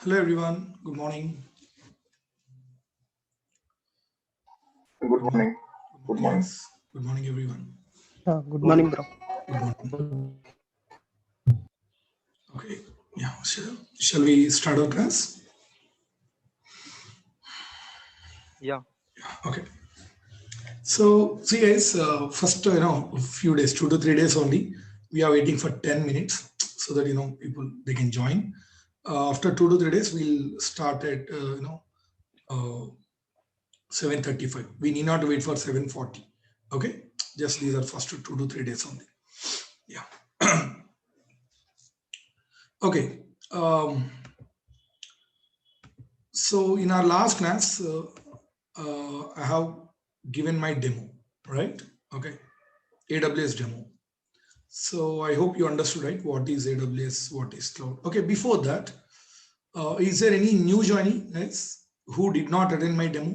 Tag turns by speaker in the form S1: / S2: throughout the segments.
S1: Hello everyone, good morning.
S2: Good
S1: Good morning.
S2: morning.
S1: Good
S2: Good
S1: morning.
S2: morning.
S1: Yes. Good morning everyone.
S3: Good morning, bro.
S1: Good morning. Okay. Yeah. Shall we start our class?
S3: Yeah.
S1: Okay. So see guys, first a few days, 2 to 3 days only. We are waiting for 10 minutes so that people they can join. After 2 to 3 days, we'll start at 7:35. We need not wait for 7:40. Okay. Just these are first 2 to 3 days only. Yeah. Okay. So in our last class, I have given my demo, right? Okay, AWS demo. So I hope you understood, right? What is AWS? What is cloud? Okay, before that, is there any new joinee, guys, who did not attend my demo?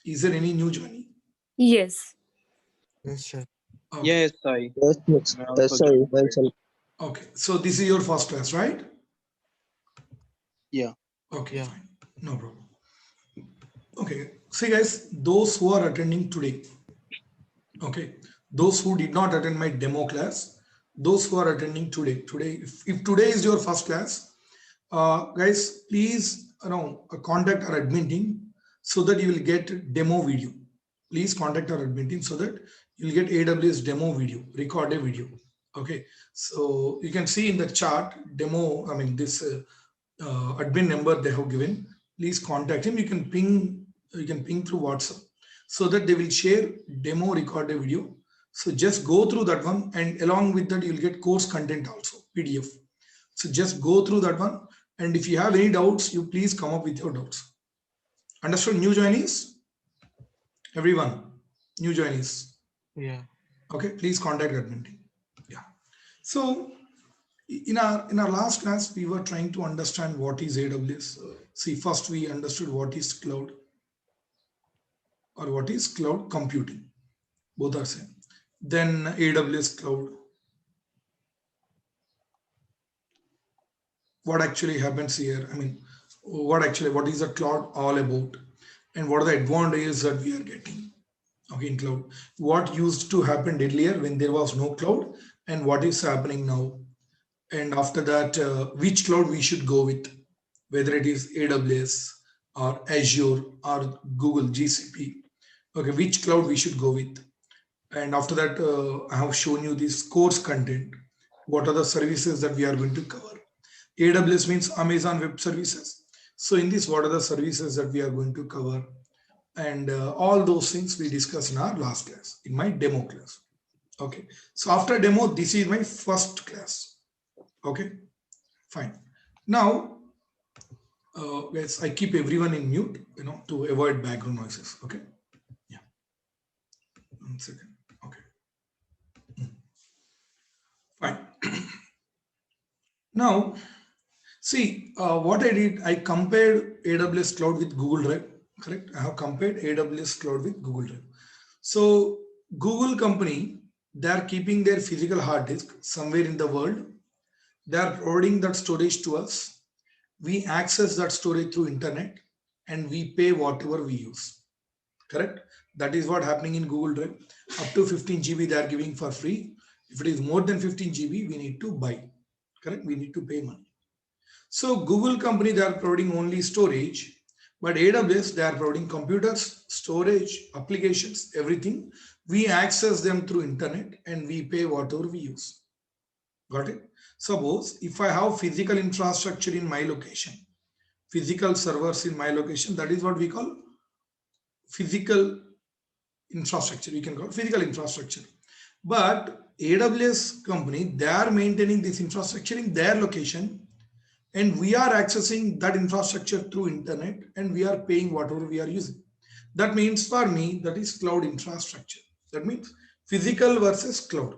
S1: Is there any new joinee?
S4: Yes.
S3: Yes, sir.
S1: Okay.
S5: Yes, I.
S3: Yes, yes,
S5: I
S3: yes,
S5: also
S3: sir.
S5: joined.
S3: Well, sir.
S1: Okay. So this is your first class, right?
S5: Yeah.
S1: Okay,
S3: Yeah.
S1: fine. No problem. Okay. See, guys, those who are attending today, okay, those who did not attend my demo class, those who are attending today, if today is your first class, guys, please contact our admin team so that you will get demo video. Please contact our admin team so that you'll get AWS demo video, recorded video. Okay, so you can see in the chart demo, I mean this admin number they have given. Please contact him. You can ping through WhatsApp so that they will share demo recorded video. So just go through that one, and along with that you'll get course content also, PDF. So just go through that one, and if you have any doubts, you please come up with your doubts. Understood? New joinees, everyone, new joinees.
S3: Yeah.
S1: Okay, please contact admin team. Yeah. So in our last class, we were trying to understand what is AWS. See, first we understood what is cloud or what is cloud computing. Both are same. Then AWS cloud. What actually happens here? I mean, what is the cloud all about, and what are the advantages that we are getting? Okay, in cloud, what used to happen earlier when there was no cloud, and what is happening now, and after that, which cloud we should go with, whether it is AWS or Azure or Google GCP. Okay, which cloud we should go with, and after that, I have shown you this course content. What are the services that we are going to cover? AWS means Amazon Web Services. So in this, what are the services that we are going to cover? And all those things we discussed in our last class, in my demo class. Okay. So after demo, this is my first class. Okay. Fine. Now, guys, I keep everyone in mute, to avoid background noises. Okay. Yeah. 1 second. Okay. Fine. Now, see, what I did, I compared AWS Cloud with Google Drive, correct? I have compared AWS Cloud with Google Drive. So Google company, they are keeping their physical hard disk somewhere in the world. They are providing that storage to us. We access that storage through internet and we pay whatever we use, correct? That is what happening in Google Drive. Up to 15 GB they are giving for free. If it is more than 15 GB, we need to buy, correct? We need to pay money. So Google company, they are providing only storage, but AWS, they are providing computers, storage, applications, everything. We access them through internet and we pay whatever we use. Got it? Suppose if I have physical infrastructure in my location, physical servers in my location, that is what we call physical infrastructure. We can call it physical infrastructure. But AWS company, they are maintaining this infrastructure in their location, and we are accessing that infrastructure through internet and we are paying whatever we are using. That means for me, that is cloud infrastructure. That means physical versus cloud.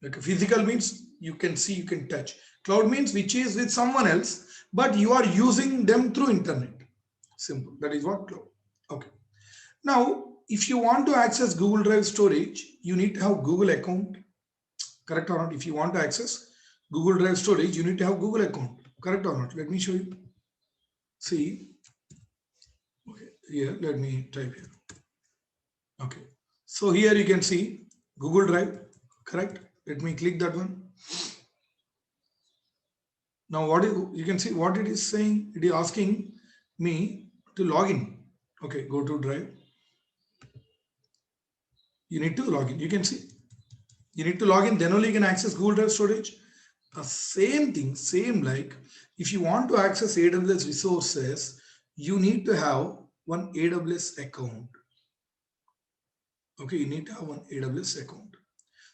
S1: Like physical means you can see, you can touch. Cloud means which is with someone else, but you are using them through internet. Simple. That is what cloud. Okay. Now, if you want to access Google Drive storage, you need to have Google account. Correct or not? If you want to access Google Drive storage, you need to have Google account. Correct or not? Let me show you. see, okay, here, let me type here. Okay, so here you can see Google Drive, correct? Let me click that one. Now you can see what it is saying. It is asking me to log in. Okay, go to Drive. You need to log in. You can see you need to log in, then only you can access Google Drive storage. Same thing, same like if you want to access AWS resources, you need to have one AWS account. Okay, you need to have one AWS account.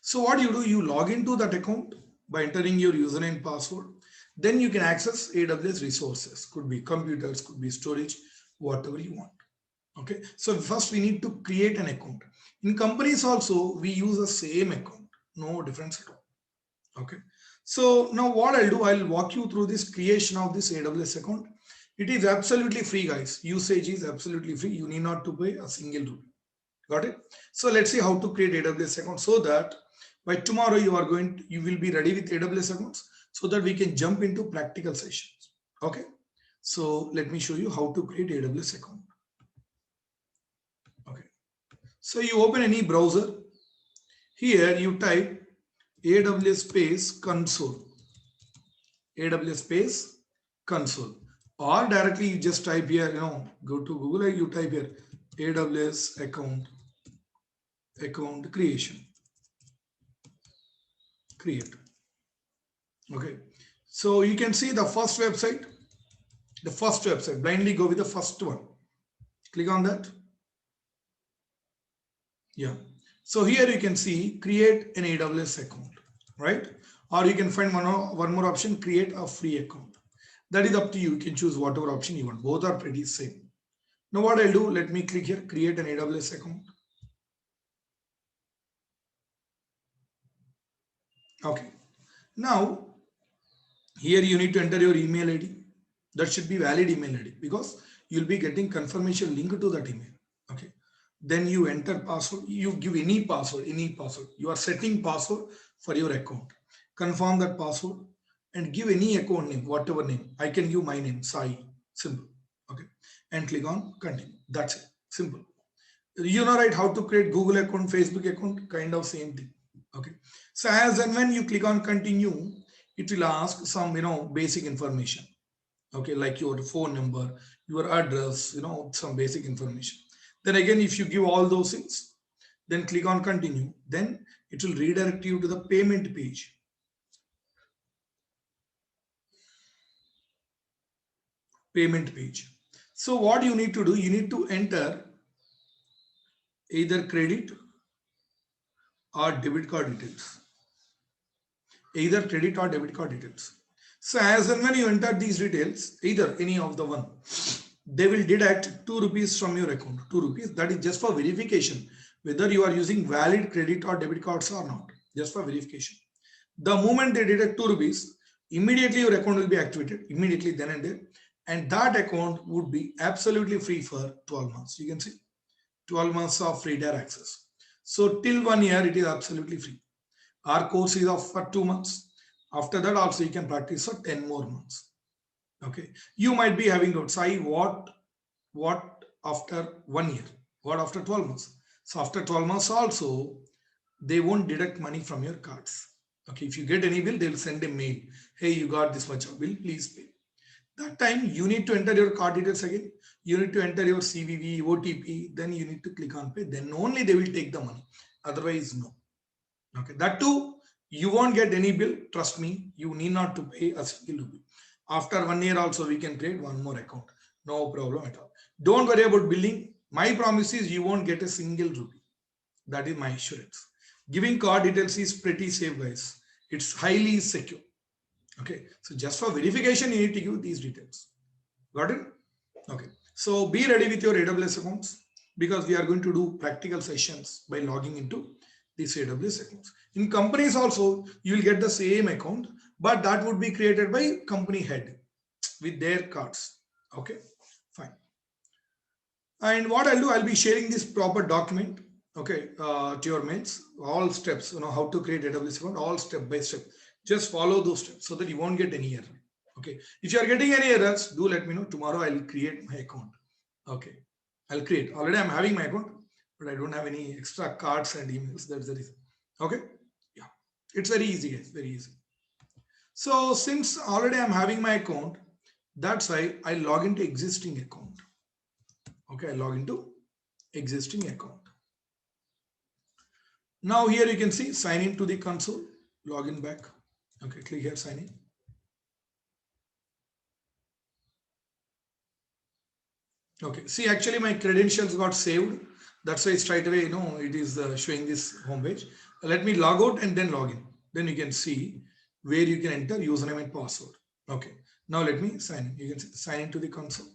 S1: So what you do, you log into that account by entering your username password. Then you can access AWS resources. Could be computers, could be storage, whatever you want. Okay, so first we need to create an account. In companies also, we use the same account, no difference at all. Okay, so now what I'll do, I'll walk you through this creation of this AWS account. It is absolutely free, guys. Usage is absolutely free. You need not to pay a single rupee. Got it? So let's see how to create AWS account so that by tomorrow you will be ready with AWS accounts so that we can jump into practical sessions. Okay, so let me show you how to create AWS account. Okay, so you open any browser. Here you type AWS space console, AWS space console, or directly you just type here, go to Google and you type here AWS account create. Okay, so you can see the first website, blindly go with the first one. Click on that. Yeah, so here you can see create an AWS account, right? Or you can find one more option, create a free account. That is up to you. You can choose whatever option you want. Both are pretty same. Now what I'll do, let me click here, create an AWS account. Okay, now here you need to enter your email ID. That should be valid email ID because you'll be getting confirmation link to that email. Okay, then you enter password. You give any password. You are setting password for your account. Confirm that password and give any account name, whatever name. I can give my name, Sai. Simple. Okay, and click on continue. That's it. Simple. You know, right, how to create Google account, Facebook account, kind of same thing. Okay, so as and when you click on continue, it will ask some basic information. Okay, like your phone number, your address, some basic information. Then again, if you give all those things, then click on continue, then it will redirect you to the payment page. So what you need to do, you need to enter either credit or debit card details. So as and when you enter these details, either any of the one, they will deduct 2 rupees from your account. 2 rupees, that is just for verification whether you are using valid credit or debit cards or not, just for verification. The moment they deduct 2 rupees, immediately your account will be activated, immediately then and there, and that account would be absolutely free for 12 months. You can see 12 months of free data access. So till 1 year, it is absolutely free. Our course is for 2 months. After that also you can practice for 10 more months. Okay, you might be having doubts, Sai, what after 1 year, what after 12 months? So after 12 months also, they won't deduct money from your cards. Okay, if you get any bill, they'll send a mail, hey, you got this much of bill, please pay. That time you need to enter your card details again. You need to enter your CVV, OTP, then you need to click on pay, then only they will take the money, otherwise no. Okay, that too, you won't get any bill, trust me, you need not to pay a single rupee. After 1 year also, we can create one more account, no problem at all. Don't worry about billing. My promise is you won't get a single rupee. That is my assurance. Giving card details is pretty safe, guys. It's highly secure. Okay, so just for verification, you need to give these details. Got it? Okay, so be ready with your AWS accounts because we are going to do practical sessions by logging into these AWS accounts. In companies also, you will get the same account, but that would be created by company head with their cards. Okay, fine. And what I'll do, I'll be sharing this proper document, okay, to your mails, all steps, how to create AWS account, all step by step. Just follow those steps so that you won't get any error. Okay. If you are getting any errors, do let me know. Tomorrow I'll create my account. Okay. I'll create. Already I'm having my account, but I don't have any extra cards and emails. That's the reason. Okay. Yeah. It's very easy, guys. Very easy. So since already I'm having my account, that's why I log into existing account. Okay. I log into existing account. Now here you can see sign in to the console, login back. Okay. Click here, sign in. Okay, see actually my credentials got saved. That's why straight away, it is showing this home page. Let me log out and then log in. Then you can see where you can enter username and password. Okay, now let me sign in. You can sign into the console.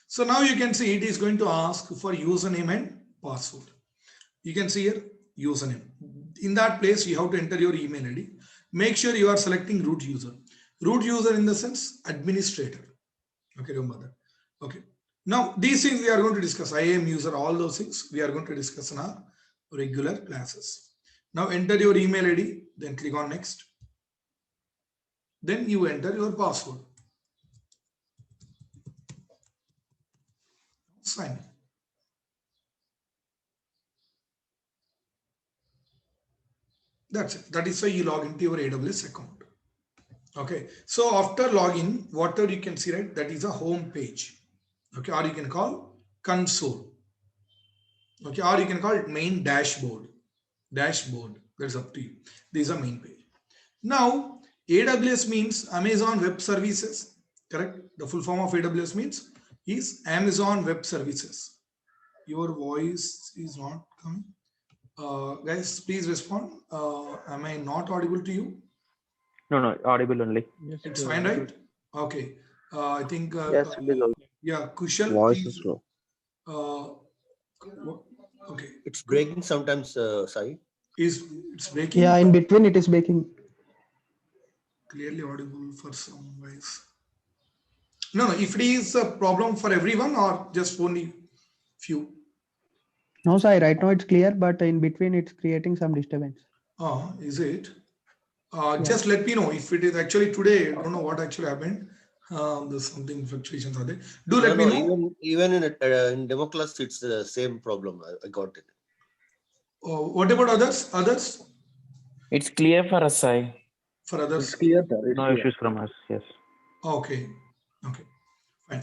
S1: So now you can see it is going to ask for username and password. You can see here username. In that place, you have to enter your email ID. Make sure you are selecting root user. Root user in the sense administrator. Okay, remember that. Okay. Now, these things we are going to discuss. IAM user, all those things we are going to discuss in our regular classes. Now, enter your email ID, then click on next. Then you enter your password. Sign. That's it. That is why you log into your AWS account. Okay. So after login, whatever you can see, right, that is a home page. Okay. Or you can call console. Okay. Or you can call it main dashboard. Dashboard. That's up to you. This is a main page. Now, AWS means Amazon Web Services. Correct? The full form of AWS means is Amazon Web Services. Your voice is not coming. Guys, please respond. Am I not audible to you?
S3: No, audible only.
S4: Yes,
S1: It's fine, right? Okay. I think.
S2: Yes, below.
S1: Yeah, Kushal.
S2: Voice
S1: Please,
S2: is low.
S1: okay.
S5: It's breaking sometimes, Sai.
S1: It's breaking?
S4: Yeah, in between it is baking.
S1: Clearly audible for some guys. No, if it is a problem for everyone or just only few.
S4: No, sir, right now it's clear, but in between it's creating some disturbance.
S1: Is it?
S4: Yeah.
S1: Just let me know if it is actually today. I don't know what actually happened. There's something fluctuations are there. Do let me know.
S5: Even in demo class, it's the same problem. I got it.
S1: What about others? Others?
S6: It's clear for us, Sai.
S1: For others?
S2: It's clear, sir. It's
S6: No
S2: clear.
S6: issues from us. Yes.
S1: Okay. Okay. Fine.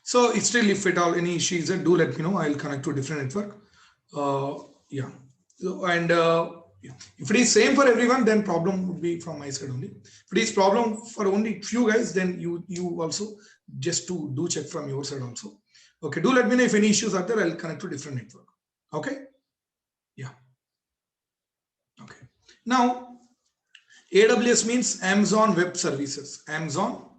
S1: So it's still, if at all any issues, do let me know. I'll connect to a different network. Yeah. So, and if it is same for everyone, then problem would be from my side only. If it is problem for only few guys, then you also just to do check from your side also. Okay. Do let me know if any issues are there. I'll connect to a different network. Okay. Yeah. Okay. Now, AWS means Amazon Web Services. Amazon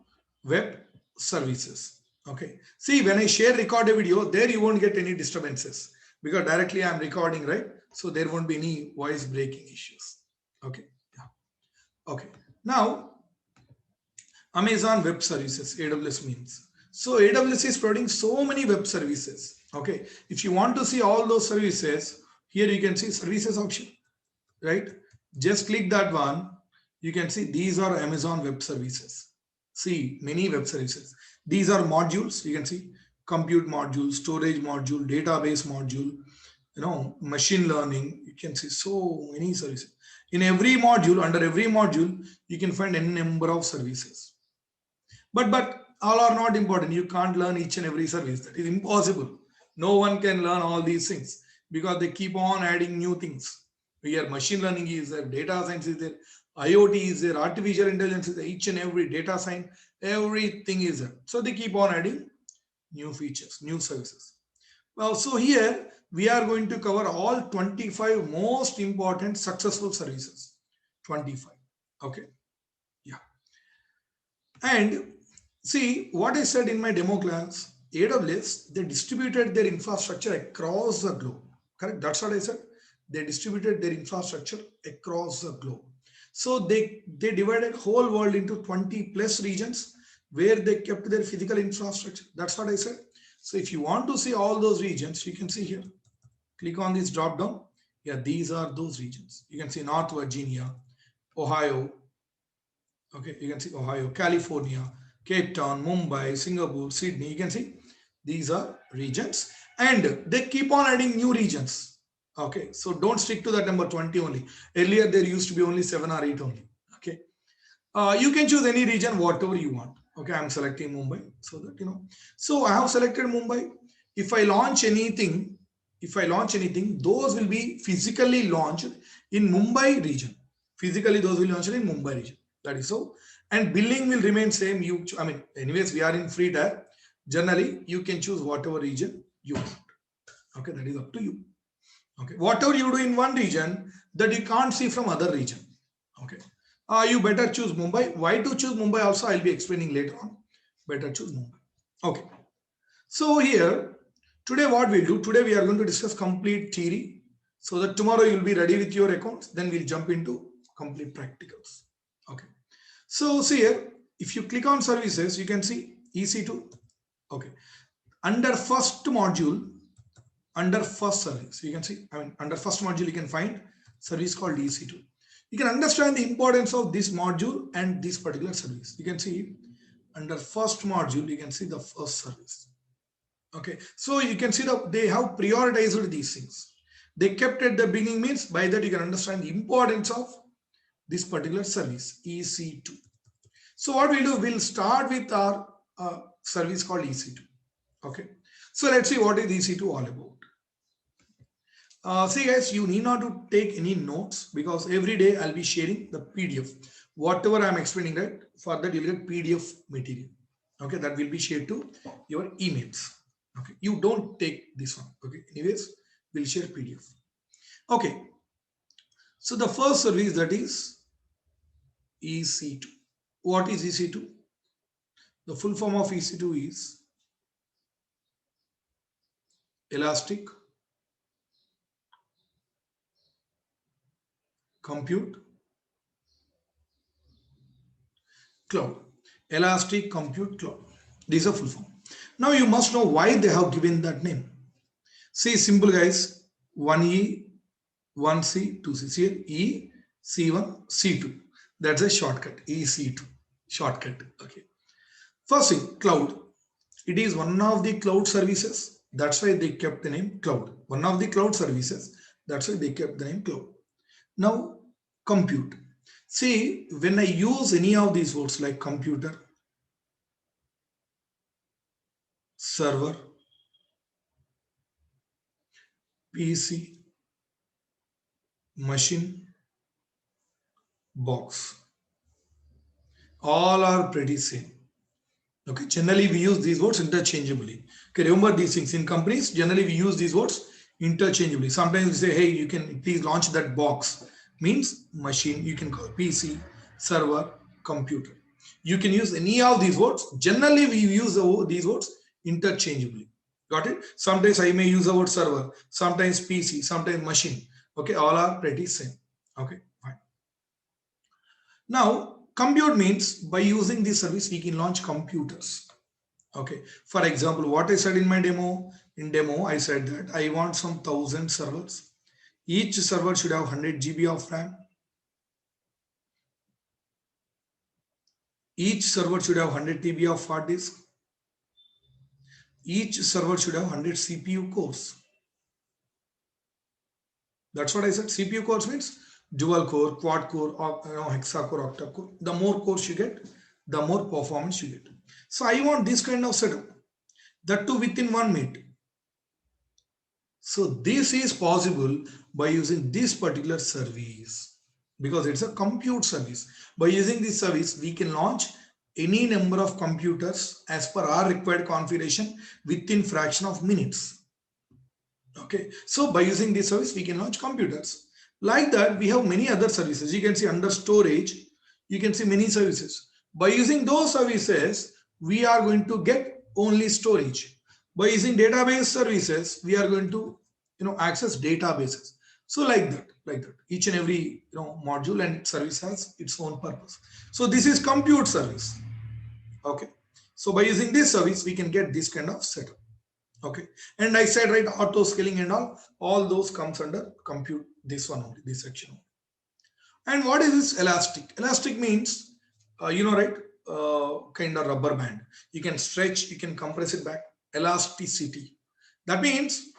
S1: Web Services. Okay. See, when I share record a video, there you won't get any disturbances because directly I'm recording, right? So there won't be any voice breaking issues. Okay. Yeah. Okay. Now, Amazon Web Services, AWS means. So AWS is providing so many web services. Okay. If you want to see all those services, here you can see services option, right? Just click that one. You can see these are Amazon Web Services. See, many web services. These are modules. You can see compute module, storage module, database module, machine learning. You can see so many services. In every module, under every module, you can find any number of services. But all are not important. You can't learn each and every service. That is impossible. No one can learn all these things because they keep on adding new things. Here, machine learning is there, data science is there, IoT is there, artificial intelligence is there, each and every data science, everything is there. So they keep on adding new features, new services. Well, so here we are going to cover all 25 most important successful services. 25. Okay. Yeah. And see what I said in my demo class, AWS, they distributed their infrastructure across the globe. Correct? That's what I said. They distributed their infrastructure across the globe. So they divided whole world into 20 plus regions where they kept their physical infrastructure. That's what I said. So if you want to see all those regions, you can see here. Click on this drop down. Yeah, these are those regions. You can see North Virginia, Ohio, Okay, you can see Ohio, California, Cape Town, Mumbai, Singapore, Sydney. You can see these are regions, and they keep on adding new regions. Okay, so don't stick to that number 20 only. Earlier there used to be only 7 or 8 only. Okay, you can choose any region whatever you want. Okay, I'm selecting Mumbai so that you know. So I have selected Mumbai. If I launch anything, those will be physically launched in Mumbai region. Physically, those will be launched in Mumbai region. That is so. And billing will remain same. I mean, anyways, we are in free tier. Generally, you can choose whatever region you want. Okay, that is up to you. Okay, whatever you do in one region that you can't see from other region. Okay, you better choose Mumbai. Why to choose Mumbai also I'll be explaining later on. Better choose Mumbai. Okay, so here today what we'll do, today we are going to discuss complete theory so that tomorrow you'll be ready with your accounts. Then we'll jump into complete practicals. Okay, so see here, if you click on services, you can see EC2. Okay, under first module, under first service, you can see, I mean, under first module, you can find service called EC2. You can understand the importance of this module and this particular service. You can see under first module, you can see the first service. Okay, so you can see that they have prioritized these things. They kept at the beginning means by that you can understand the importance of this particular service, EC2. So what we'll do, we'll start with our service called EC2. Okay, so let's see what is EC2 all about. See guys, you need not to take any notes because every day I'll be sharing the PDF. Whatever I'm explaining, right, for that you'll get PDF material. Okay, that will be shared to your emails. Okay, you don't take this one. Okay, anyways, we'll share PDF. Okay, so the first service, that is EC2. What is EC2? The full form of EC2 is Elastic Compute Cloud. Elastic Compute Cloud. This is a full form. Now you must know why they have given that name. See, simple guys, 1E, 1C, 2C. Here E, C1, C2. That's a shortcut, EC2, shortcut. Okay. First thing, cloud. It is one of the cloud services. That's why they kept the name cloud. One of the cloud services. That's why they kept the name cloud. Now, compute. See, when I use any of these words like computer, server, PC, machine, box, all are pretty same. Okay, generally we use these words interchangeably. Okay, remember these things in companies. Generally we use these words interchangeably. Sometimes we say, hey, you can please launch that box. Means machine. You can call PC, server, computer. You can use any of these words. Generally we use these words interchangeably. Got it? Sometimes I may use the word server, sometimes PC, sometimes machine. Okay, all are pretty same. Okay, fine. Now, compute means by using this service, we can launch computers. Okay, for example, what I said in my demo, I said that I want some 1000 servers. Each server should have 100 GB of RAM. Each server should have 100 TB of hard disk. Each server should have 100 CPU cores. That's what I said. CPU cores means dual core, quad core, hexa core, octa core. The more cores you get, the more performance you get. So I want this kind of setup. That too within 1 minute. So this is possible by using this particular service because it's a compute service. By using this service, we can launch any number of computers as per our required configuration within fraction of minutes. Okay, so by using this service, we can launch computers. Like that, we have many other services. You can see under storage, you can see many services. By using those services, we are going to get only storage. By using database services, we are going to access databases. So like that, each and every module and service has its own purpose. So this is compute service. Okay, so by using this service, we can get this kind of setup. Okay, and I said right, auto scaling and all those comes under compute. This one only, this section only. And what is this elastic? Elastic means right? Kind of rubber band. You can stretch, you can compress it back. Elasticity. That means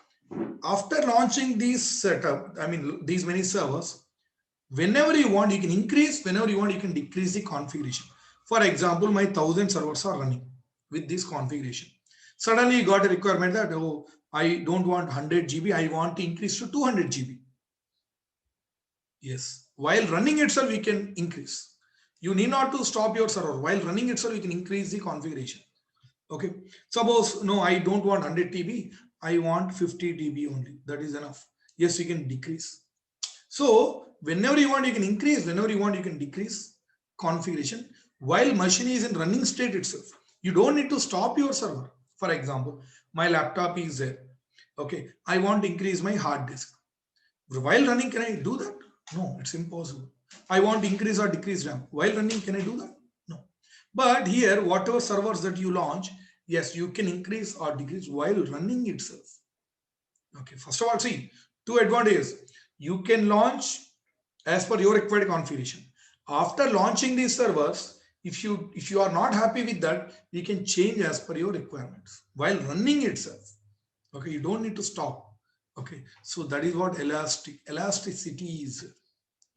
S1: after launching these setup, I mean these many servers, whenever you want, you can increase. Whenever you want, you can decrease the configuration. For example, my 1,000 servers are running with this configuration. Suddenly you got a requirement that, oh, I don't want 100 GB, I want to increase to 200 GB. Yes, while running itself, you can increase. You need not to stop your server. While running itself, you can increase the configuration. Okay. Suppose, no, I don't want 100 TB. I want 50 TB only. That is enough. Yes, you can decrease. So whenever you want, you can increase. Whenever you want, you can decrease configuration. While machine is in running state itself, you don't need to stop your server. For example, my laptop is there. Okay. I want to increase my hard disk. While running, can I do that? No, it's impossible. I want to increase or decrease RAM. While running, can I do that? No. But here, whatever servers that you launch, yes, you can increase or decrease while running itself. Okay, first of all, see, two advantages. You can launch as per your required configuration. After launching these servers, if you are not happy with that, you can change as per your requirements while running itself. Okay, you don't need to stop. Okay, so that is what elasticity is.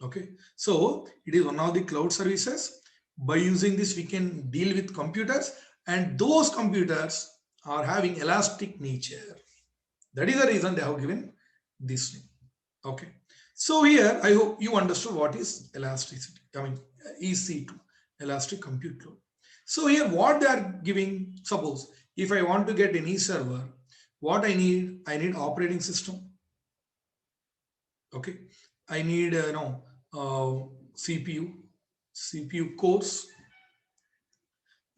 S1: Okay, so it is one of the cloud services. By using this, we can deal with computers, and those computers are having elastic nature. That is the reason they have given this name. Okay, so here I hope you understood what is elasticity. I mean EC2, elastic compute load. So here what they are giving, suppose if I want to get any server, what I need operating system. Okay, I need CPU cores.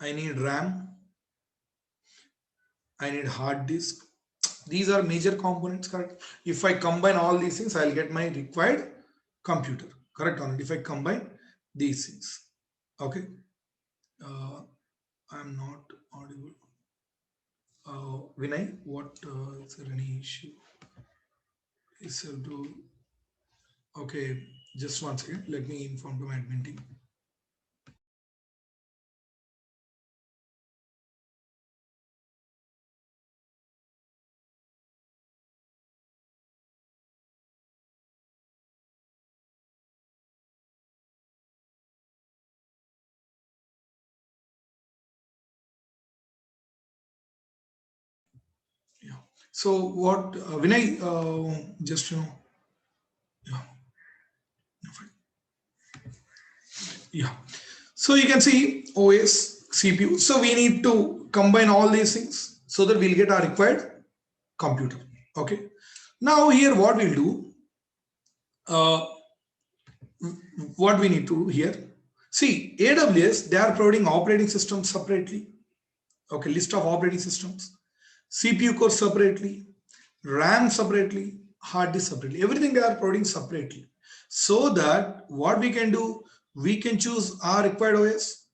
S1: I need RAM. I need hard disk. These are major components, correct? If I combine all these things, I'll get my required computer, correct? On it. If I combine these things, okay. I'm not audible. Vinay, what is there any issue? Is okay, just one second. Let me inform to my admin team. Yeah. So what Vinay, just yeah. Yeah. So you can see OS, CPU. So we need to combine all these things so that we'll get our required computer. Okay. Now here what we'll do, what we need to do here. See, AWS, they are providing operating systems separately. Okay, list of operating systems, CPU core separately, RAM separately, hard disk separately. Everything they are providing separately. So that what we can do, we can choose our required OS,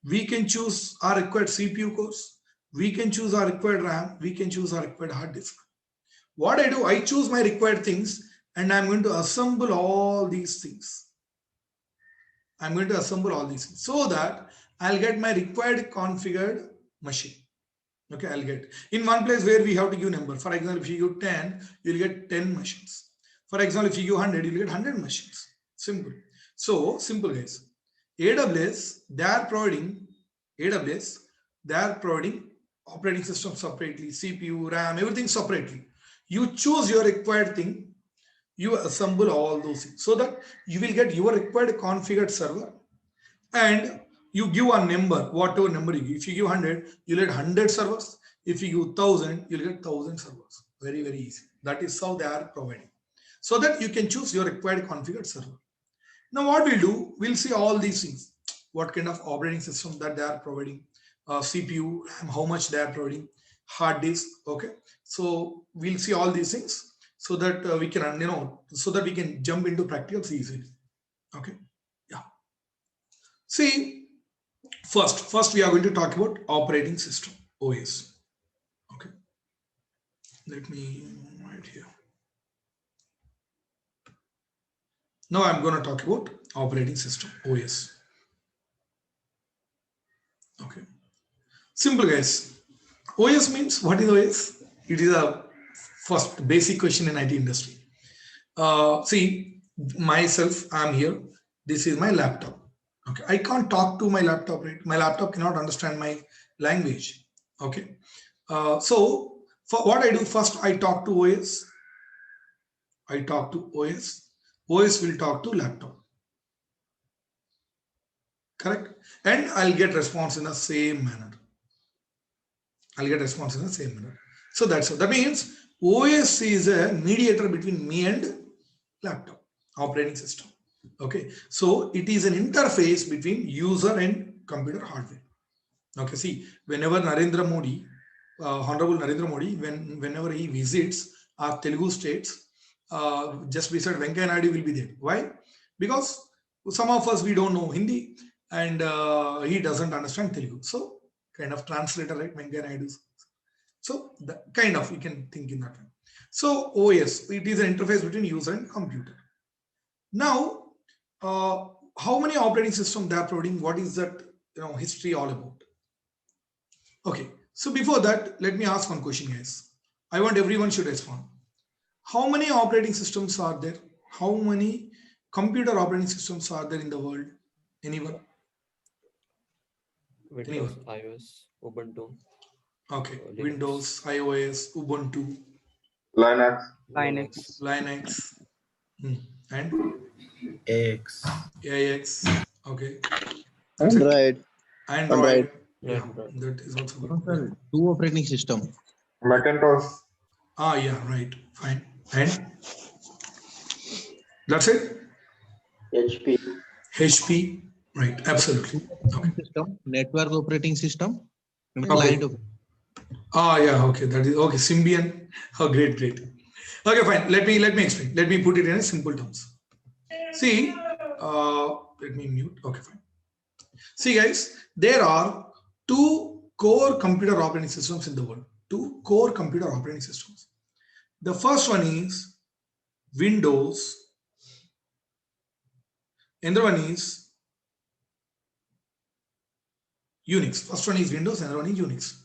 S1: we can choose our required CPU cores, we can choose our required RAM, we can choose our required hard disk. What I do, I choose my required things and I'm going to assemble all these things. I'm going to assemble all these things so that I'll get my required configured machine. Okay, I'll get in one place where we have to give number. For example, if you give 10, you'll get 10 machines. For example, if you give 100, you'll get 100 machines. Simple. So simple, guys. AWS, they are providing operating system separately, CPU, RAM, everything separately. You choose your required thing, you assemble all those things so that you will get your required configured server, and you give a number, whatever number you give. If you give 100, you'll get 100 servers. If you give 1,000, you'll get 1,000 servers. Very, very easy. That is how they are providing. So that you can choose your required configured server. Now what we'll do, we'll see all these things. What kind of operating system that they are providing, CPU, how much they are providing, hard disk. Okay. So we'll see all these things so that we can, so that we can jump into practicals easily. Okay. Yeah. See, First we are going to talk about operating system, OS. Okay, let me write here. Now I'm going to talk about operating system, OS. Simple guys. OS means, what is OS? It is a first basic question in IT industry. See, myself, I'm here. This is my laptop. Okay, I can't talk to my laptop, right? My laptop cannot understand my language. Okay, so for what I do, first I talk to OS. I talk to OS. OS will talk to laptop. Correct? And I'll get response in the same manner. I'll get response in the same manner. So that's all. That means OS is a mediator between me and laptop, operating system. Okay, so it is an interface between user and computer hardware. Okay, see, whenever Narendra Modi, Honorable Narendra Modi, whenever he visits our Telugu states, just beside Venkaiah Naidu will be there. Why? Because some of us, we don't know Hindi, and he doesn't understand Telugu. So kind of translator, right? Venkaiah Naidu. So kind of, you can think in that way. So OS, it is an interface between user and computer. Now, how many operating systems they are providing? What is that history all about? Okay, so before that, let me ask one question, guys. I want everyone should respond. How many operating systems are there? How many computer operating systems are there in the world? Anyone?
S7: Windows, iOS, Ubuntu.
S1: Okay,
S7: Linux.
S1: Windows, iOS, Ubuntu,
S2: Linux.
S1: and
S5: AX.
S1: Okay.
S5: Android.
S1: Yeah,
S7: Android.
S1: that is also good.
S8: Two operating system.
S2: Macintosh.
S1: Yeah, right. Fine. And that's it? HP. Right. Absolutely. Okay.
S8: System, network operating system, and
S1: Okay.
S8: client.
S1: Yeah. Okay. That is okay. Symbian. Oh, great. Okay, fine. Let me explain. Let me put it in a simple terms. See, let me mute. Okay, fine. See, guys, there are two core computer operating systems in the world. Two core computer operating systems. The first one is Windows. Another one is Unix. First one is Windows, another one is Unix.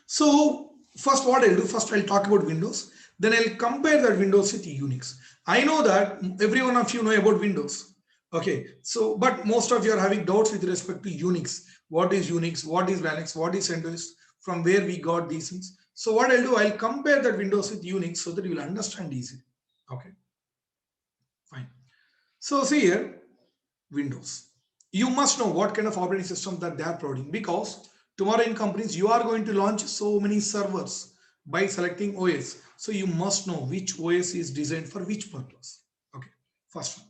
S1: So first what I'll do, first I'll talk about Windows, then I'll compare that Windows with Unix. I know that every one of you know about Windows. Okay, so but most of you are having doubts with respect to Unix. What is Unix? What is Linux? What is CentOS? From where we got these things. So what I'll do, I'll compare that Windows with Unix so that you will understand easily. Okay, fine. So see here, Windows. You must know what kind of operating system that they are providing, because tomorrow in companies you are going to launch so many servers by selecting OS. So you must know which OS is designed for which purpose. Okay, first one.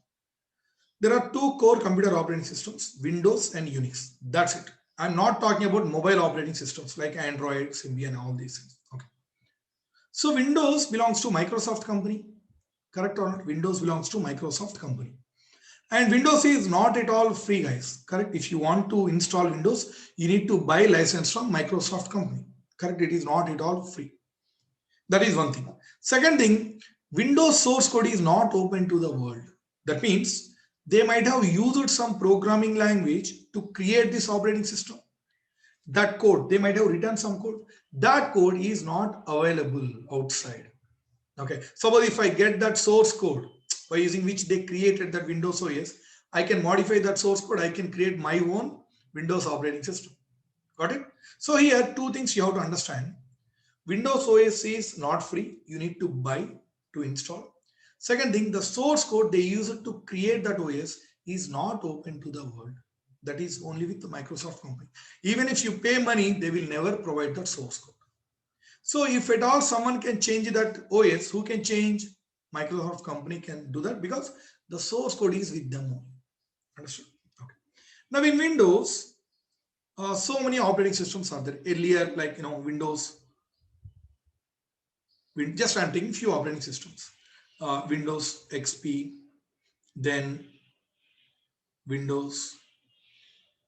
S1: There are two core computer operating systems, Windows and Unix. That's it. I'm not talking about mobile operating systems like Android, Symbian, all these things. Okay. So Windows belongs to Microsoft company. Correct or not? Windows belongs to Microsoft company. And Windows is not at all free, guys. Correct? If you want to install Windows, you need to buy license from Microsoft company. Correct? It is not at all free. That is one thing. Second thing, Windows source code is not open to the world. That means they might have used some programming language to create this operating system. That code, they might have written some code. That code is not available outside. Okay. Suppose if I get that source code by using which they created that Windows OS, I can modify that source code. I can create my own Windows operating system. Got it? So here, two things you have to understand. Windows OS is not free. You need to buy to install. Second thing, the source code they use it to create that OS is not open to the world. That is only with the Microsoft company. Even if you pay money, they will never provide that source code. So if at all someone can change that OS, who can change? Microsoft company can do that because the source code is with them only. Understood? Okay. Now in Windows, so many operating systems are there. Earlier, like Windows. Just I'm taking few operating systems. Windows XP, then Windows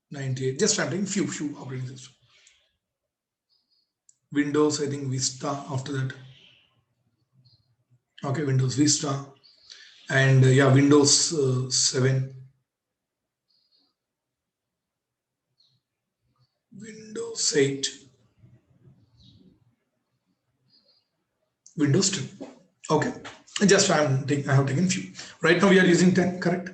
S1: 98. Just I'm taking few operating systems. Windows, I think Vista after that. Okay, Windows Vista, and yeah, Windows 7, Windows 8, Windows 10. Okay, just I have taken few. Right now we are using 10, correct?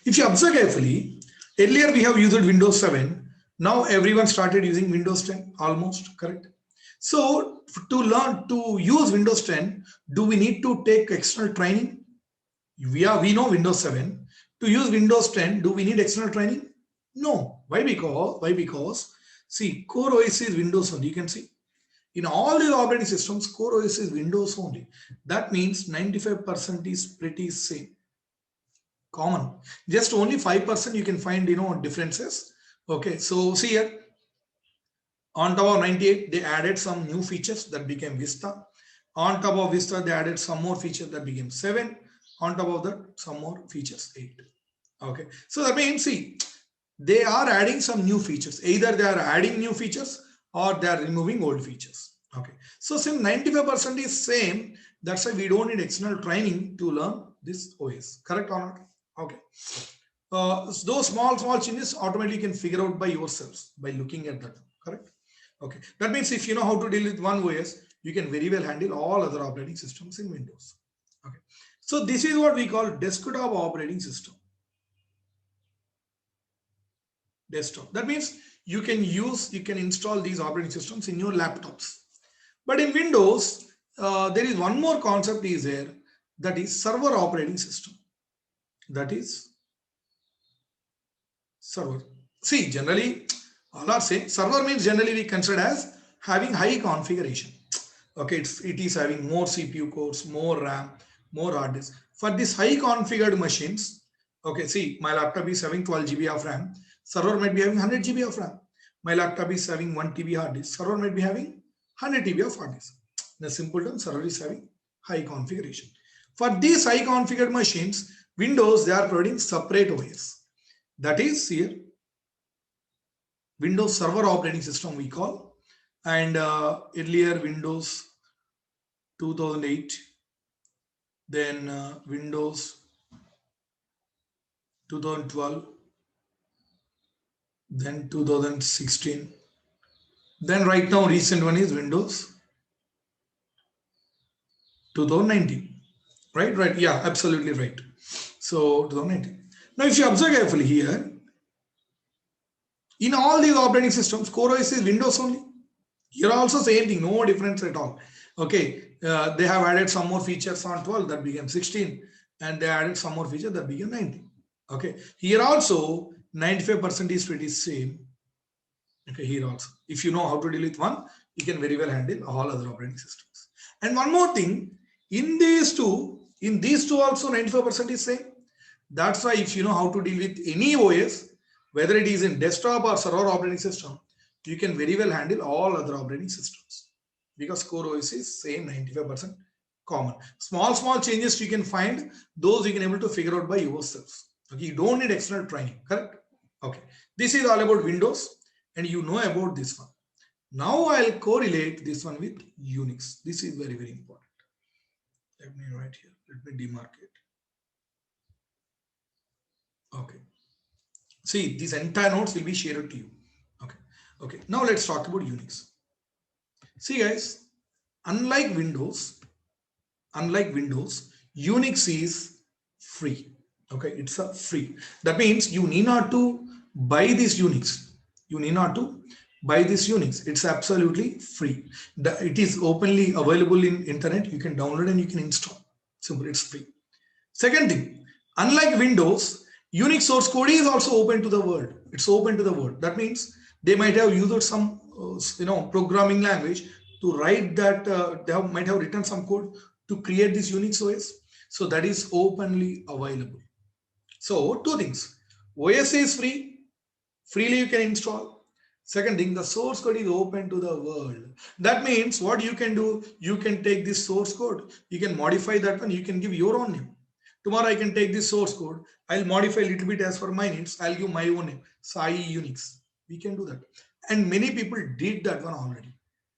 S1: If you observe carefully, earlier we have used Windows 7. Now everyone started using Windows 10, almost, correct? So to learn to use Windows 10, do we need to take external training? We know Windows 7. To use Windows 10, do we need external training? No. Why? Because see, core OS is Windows only. You can see in all the operating systems, core OS is Windows only. That means 95% is pretty same, common. Just only 5% you can find differences. Okay, so see here, on top of 98, they added some new features that became Vista. On top of Vista, they added some more features that became 7. On top of that, some more features, 8. Okay, so that means, see, they are adding some new features. Either they are adding new features or they are removing old features. Okay, so since 95% is same, that's why we don't need external training to learn this OS. Correct or not? Okay. Those small changes automatically can figure out by yourselves by looking at that. Correct? Okay. That means if you know how to deal with one OS, you can very well handle all other operating systems in Windows. Okay. So this is what we call desktop operating system. Desktop. That means you can install these operating systems in your laptops. But in Windows, there is one more concept is there, that is server operating system. That is server. See, generally, all are same. Server means generally we consider as having high configuration. Okay, it is having more CPU cores, more RAM, more hard disk. For these high configured machines, okay, see, my laptop is having 12 GB of RAM. Server might be having 100 GB of RAM. My laptop is having 1 TB hard disk. Server might be having 100 TB of hard disk. In a simple term, server is having high configuration. For these high configured machines, Windows, they are providing separate OS. That is here, Windows Server Operating System we call. And earlier Windows 2008, then Windows 2012, then 2016. Then right now recent one is Windows 2019. Right. Yeah, absolutely right. So 2019. Now if you observe carefully here, in all these operating systems, core OS is Windows only. Here also same thing, no difference at all. Okay, they have added some more features on 12 that became 16, and they added some more features that became 19. Okay, here also 95% is pretty same. Okay, here also, if you know how to deal with one, you can very well handle all other operating systems. And one more thing, in these two also 95% is same. That's why if you know how to deal with any OS, whether it is in desktop or server operating system, you can very well handle all other operating systems because core OS is same 95% common. Small changes you can find, those you can able to figure out by yourselves. Okay, you don't need external training, correct? Okay, this is all about Windows and you know about this one. Now I'll correlate this one with Unix. This is very, very important. Let me write here. Let me demarcate. Okay. See, these entire notes will be shared to you. Okay. Now let's talk about Unix. See guys, unlike Windows, Unix is free. Okay, it's a free. That means you need not to buy this Unix. It's absolutely free. It is openly available in internet. You can download and you can install. Simple, it's free. Second thing, unlike Windows, Unix source code is also open to the world. It's open to the world. That means they might have used some programming language to write that. Might have written some code to create this Unix OS. So that is openly available. So two things, OS is free, freely you can install. Second thing, the source code is open to the world. That means what you can do, you can take this source code, you can modify that one, you can give your own name. Tomorrow I can take this source code, I'll modify a little bit as for my needs, I'll give my own name, Sai Unix. We can do that. And many people did that one already.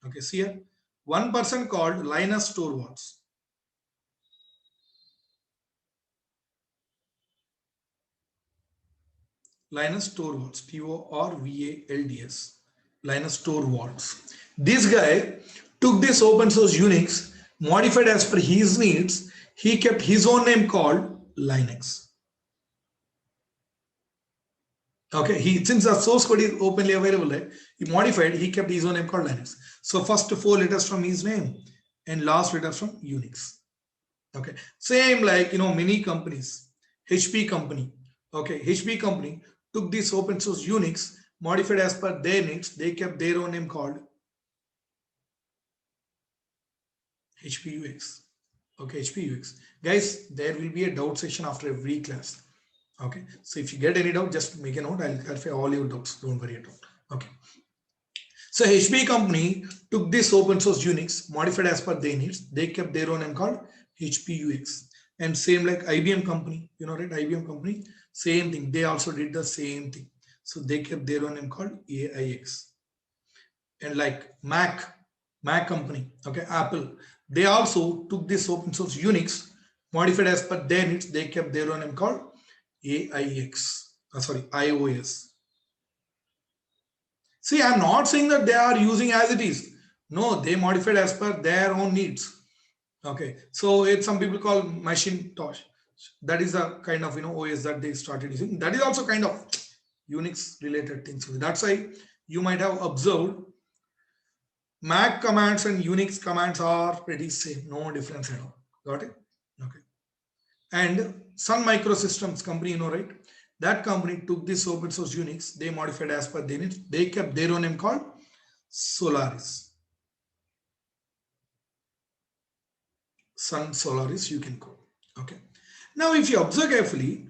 S1: Okay, see here, one person called Linus Torvalds. Linus Torvalds, Torvalds, Linus Torvalds. This guy took this open source Unix modified as per his needs. He kept his own name called Linux. Okay, since the source code is openly available, right? He modified, he kept his own name called Linux. So first 4 letters from his name and last letters from Unix. Okay, same like many companies. HP company. Okay, HP company took this open source Unix, modified as per their needs. They kept their own name called HPUX. Okay, HPUX. Guys, there will be a doubt session after every class. Okay, so if you get any doubt, just make a note. I'll clarify all your doubts. Don't worry at all. Okay. So HP company took this open source Unix, modified as per their needs. They kept their own name called HPUX. And same like IBM company, right? IBM company, same thing. They also did the same thing. So they kept their own name called AIX. And like Mac company, okay, Apple, they also took this open source Unix, modified as per their needs. They kept their own name called AIX. iOS. See, I'm not saying that they are using as it is. No, they modified as per their own needs. Okay, so it's some people call Macintosh. That is a kind of OS that they started using. That is also kind of Unix related things. That's why you might have observed Mac commands and Unix commands are pretty same, no difference at all. Got it? Okay. And Sun Microsystems company, right? That company took this open source Unix, they modified as per their needs. They kept their own name called Solaris. Sun Solaris, you can call. Okay. Now, if you observe carefully,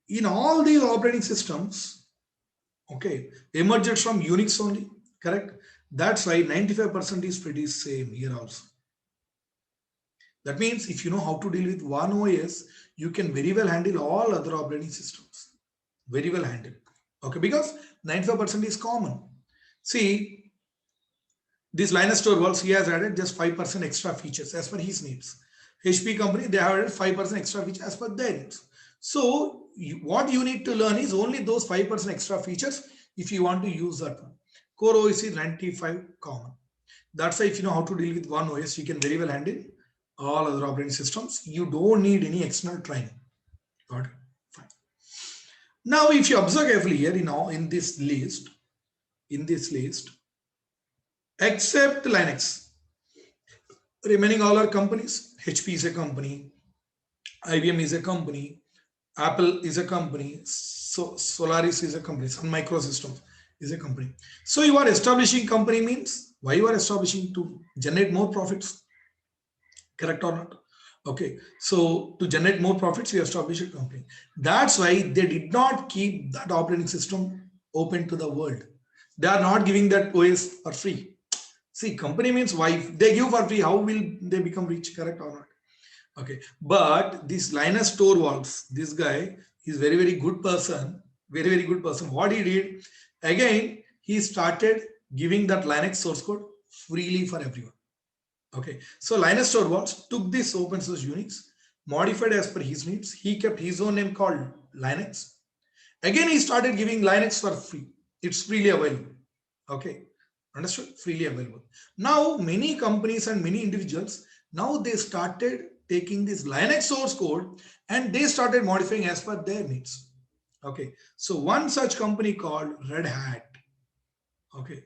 S1: in all these operating systems, okay, emerged from Unix only, correct? That's why 95% is pretty same here also. That means if you know how to deal with one OS, you can very well handle all other operating systems. Very well handle. Okay, because 95% is common. See, this Linus Torvalds, he has added just 5% extra features as per his needs. HP company, they have added 5% extra features as per their needs. So what you need to learn is only those 5% extra features if you want to use that one. Core OS is 95 common. That's why if you know how to deal with one OS, you can very well handle all other operating systems. You don't need any external training. Got it? Fine. Now, if you observe carefully here, in this list, except Linux, remaining all are companies. HP is a company, IBM is a company, Apple is a company, so Solaris is a company, Sun Microsystems is a company. So you are establishing company means why you are establishing? To generate more profits. Correct or not? Okay, so to generate more profits, you establish a company. That's why they did not keep that operating system open to the world. They are not giving that OS for free. See, company means why? If they give for free, how will they become rich? Correct or not? Okay, but this Linus Torvalds, this guy is very, very good person. Very, very good person. What he did, again, he started giving that Linux source code freely for everyone. Okay, so Linus Torvalds took this open source Unix, modified as per his needs. He kept his own name called Linux. Again, he started giving Linux for free. It's freely available. Okay, understood? Freely available. Now, many companies and many individuals, now they started taking this Linux source code and they started modifying as per their needs. Okay, so one such company called Red Hat. Okay,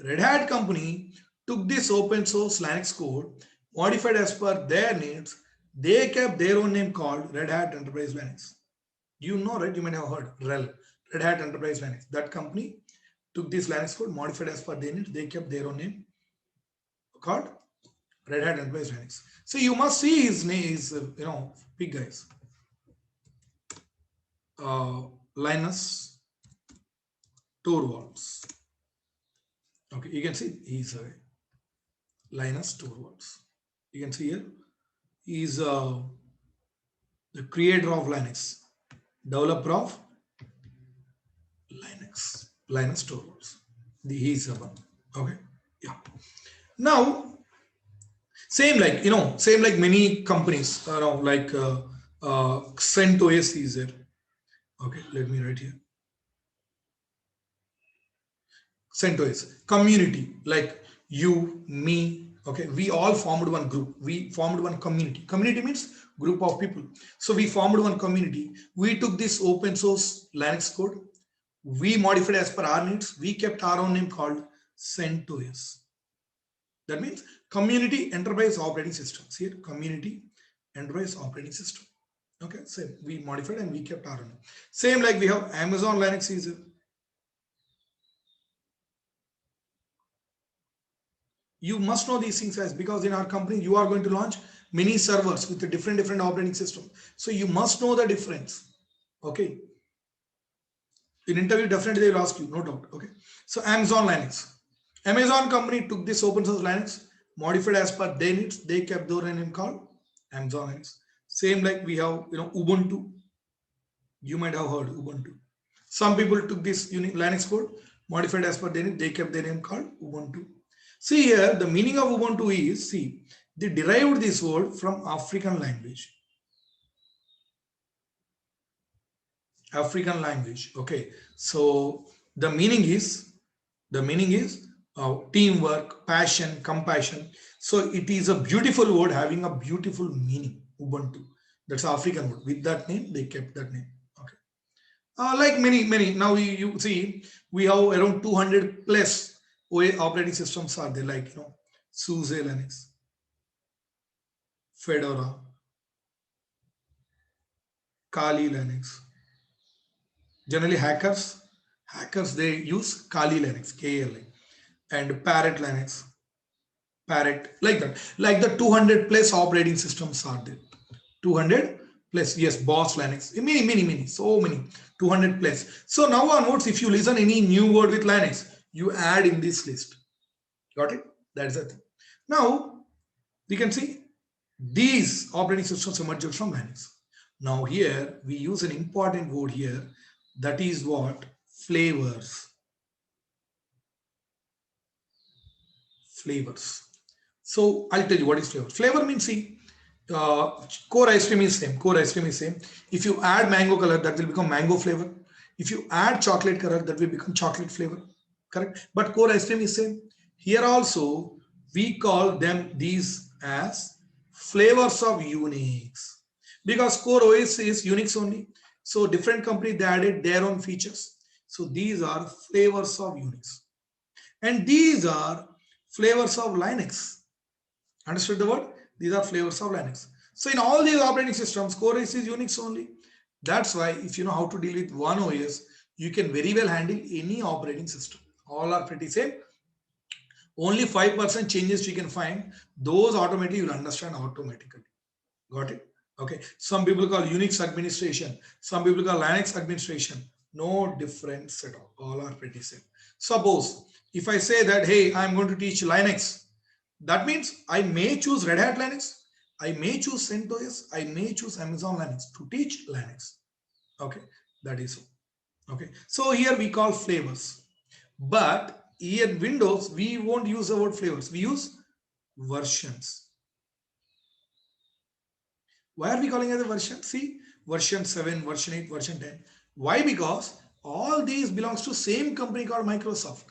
S1: Red Hat company took this open source Linux code, modified as per their needs. They kept their own name called Red Hat Enterprise Linux. You know, right? You might have heard RHEL, Red Hat Enterprise Linux. That company took this Linux code, modified as per their needs. They kept their own name called Red Hat Enterprise Linux. So you must see his name is, big guys. Linus Torvalds. Okay, you can see he's Linus Torvalds. You can see here, he's the creator of Linux, developer of Linux, Linus Torvalds. He's the one. Okay, yeah. Now, same like many companies, like CentOS is there. Okay, let me write here. CentOS, community, like you, me, Okay, we all formed one group. We formed one community. Community means group of people. So we formed one community. We took this open source Linux code. We modified as per our needs. We kept our own name called CentOS. That means community enterprise operating systems. Here, community enterprise operating system. Okay, same. We modified and we kept our own. Same like we have Amazon Linux is. You must know these things as because in our company you are going to launch many servers with a different operating system. So you must know the difference. Okay. In interview, definitely they will ask you, no doubt. Okay. So Amazon Linux. Amazon company took this open source Linux, modified as per their needs. They kept their name called Amazon Linux. Same like we have, Ubuntu. You might have heard Ubuntu. Some people took this unique Linux code, modified as per their need. They kept their name called Ubuntu. See here, the meaning of Ubuntu is, see, they derived this word from African language. African language. Okay. So the meaning is teamwork, passion, compassion. So it is a beautiful word having a beautiful meaning. Ubuntu. That's African word. With that name, they kept that name. Okay. Like many. Now you see, we have around 200 plus operating systems are there, like SUSE Linux, Fedora, Kali Linux. Generally hackers they use Kali Linux, KLI, and Parrot Linux, Parrot, like that. Like the 200 plus operating systems are there. 200 plus, yes, Boss Linux, many, so many, 200 plus. So now onwards, if you listen any new word with Linux, you add in this list. Got it? That's the thing. Now we can see these operating systems emerged from Linux. Now here we use an important word here, that is what? Flavors. Flavors. So I'll tell you what is flavor. Flavor means, see, core ice cream is same. Core ice cream is same. If you add mango color, that will become mango flavor. If you add chocolate color, that will become chocolate flavor. Correct? But core ice cream is same. Here also, we call them these as flavors of Unix. Because core OS is Unix only. So different company, they added their own features. So these are flavors of Unix. And these are flavors of Linux. Understood the word? These are flavors of Linux. So in all these operating systems, core OS is Unix only. That's why if you know how to deal with one OS, you can very well handle any operating system. All are pretty same. Only 5% changes you can find. Those automatically you'll understand automatically. Got it? Okay. Some people call Unix administration. Some people call Linux administration. No difference at all. All are pretty same. Suppose if I say that, hey, I'm going to teach Linux, that means I may choose Red Hat Linux, I may choose CentOS, I may choose Amazon Linux to teach Linux. Okay, that is so. Okay, so here we call flavors, but here in Windows we won't use the word flavors, we use versions. Why are we calling it a version? See, version 7, version 8, version 10. Why? Because all these belongs to same company called Microsoft.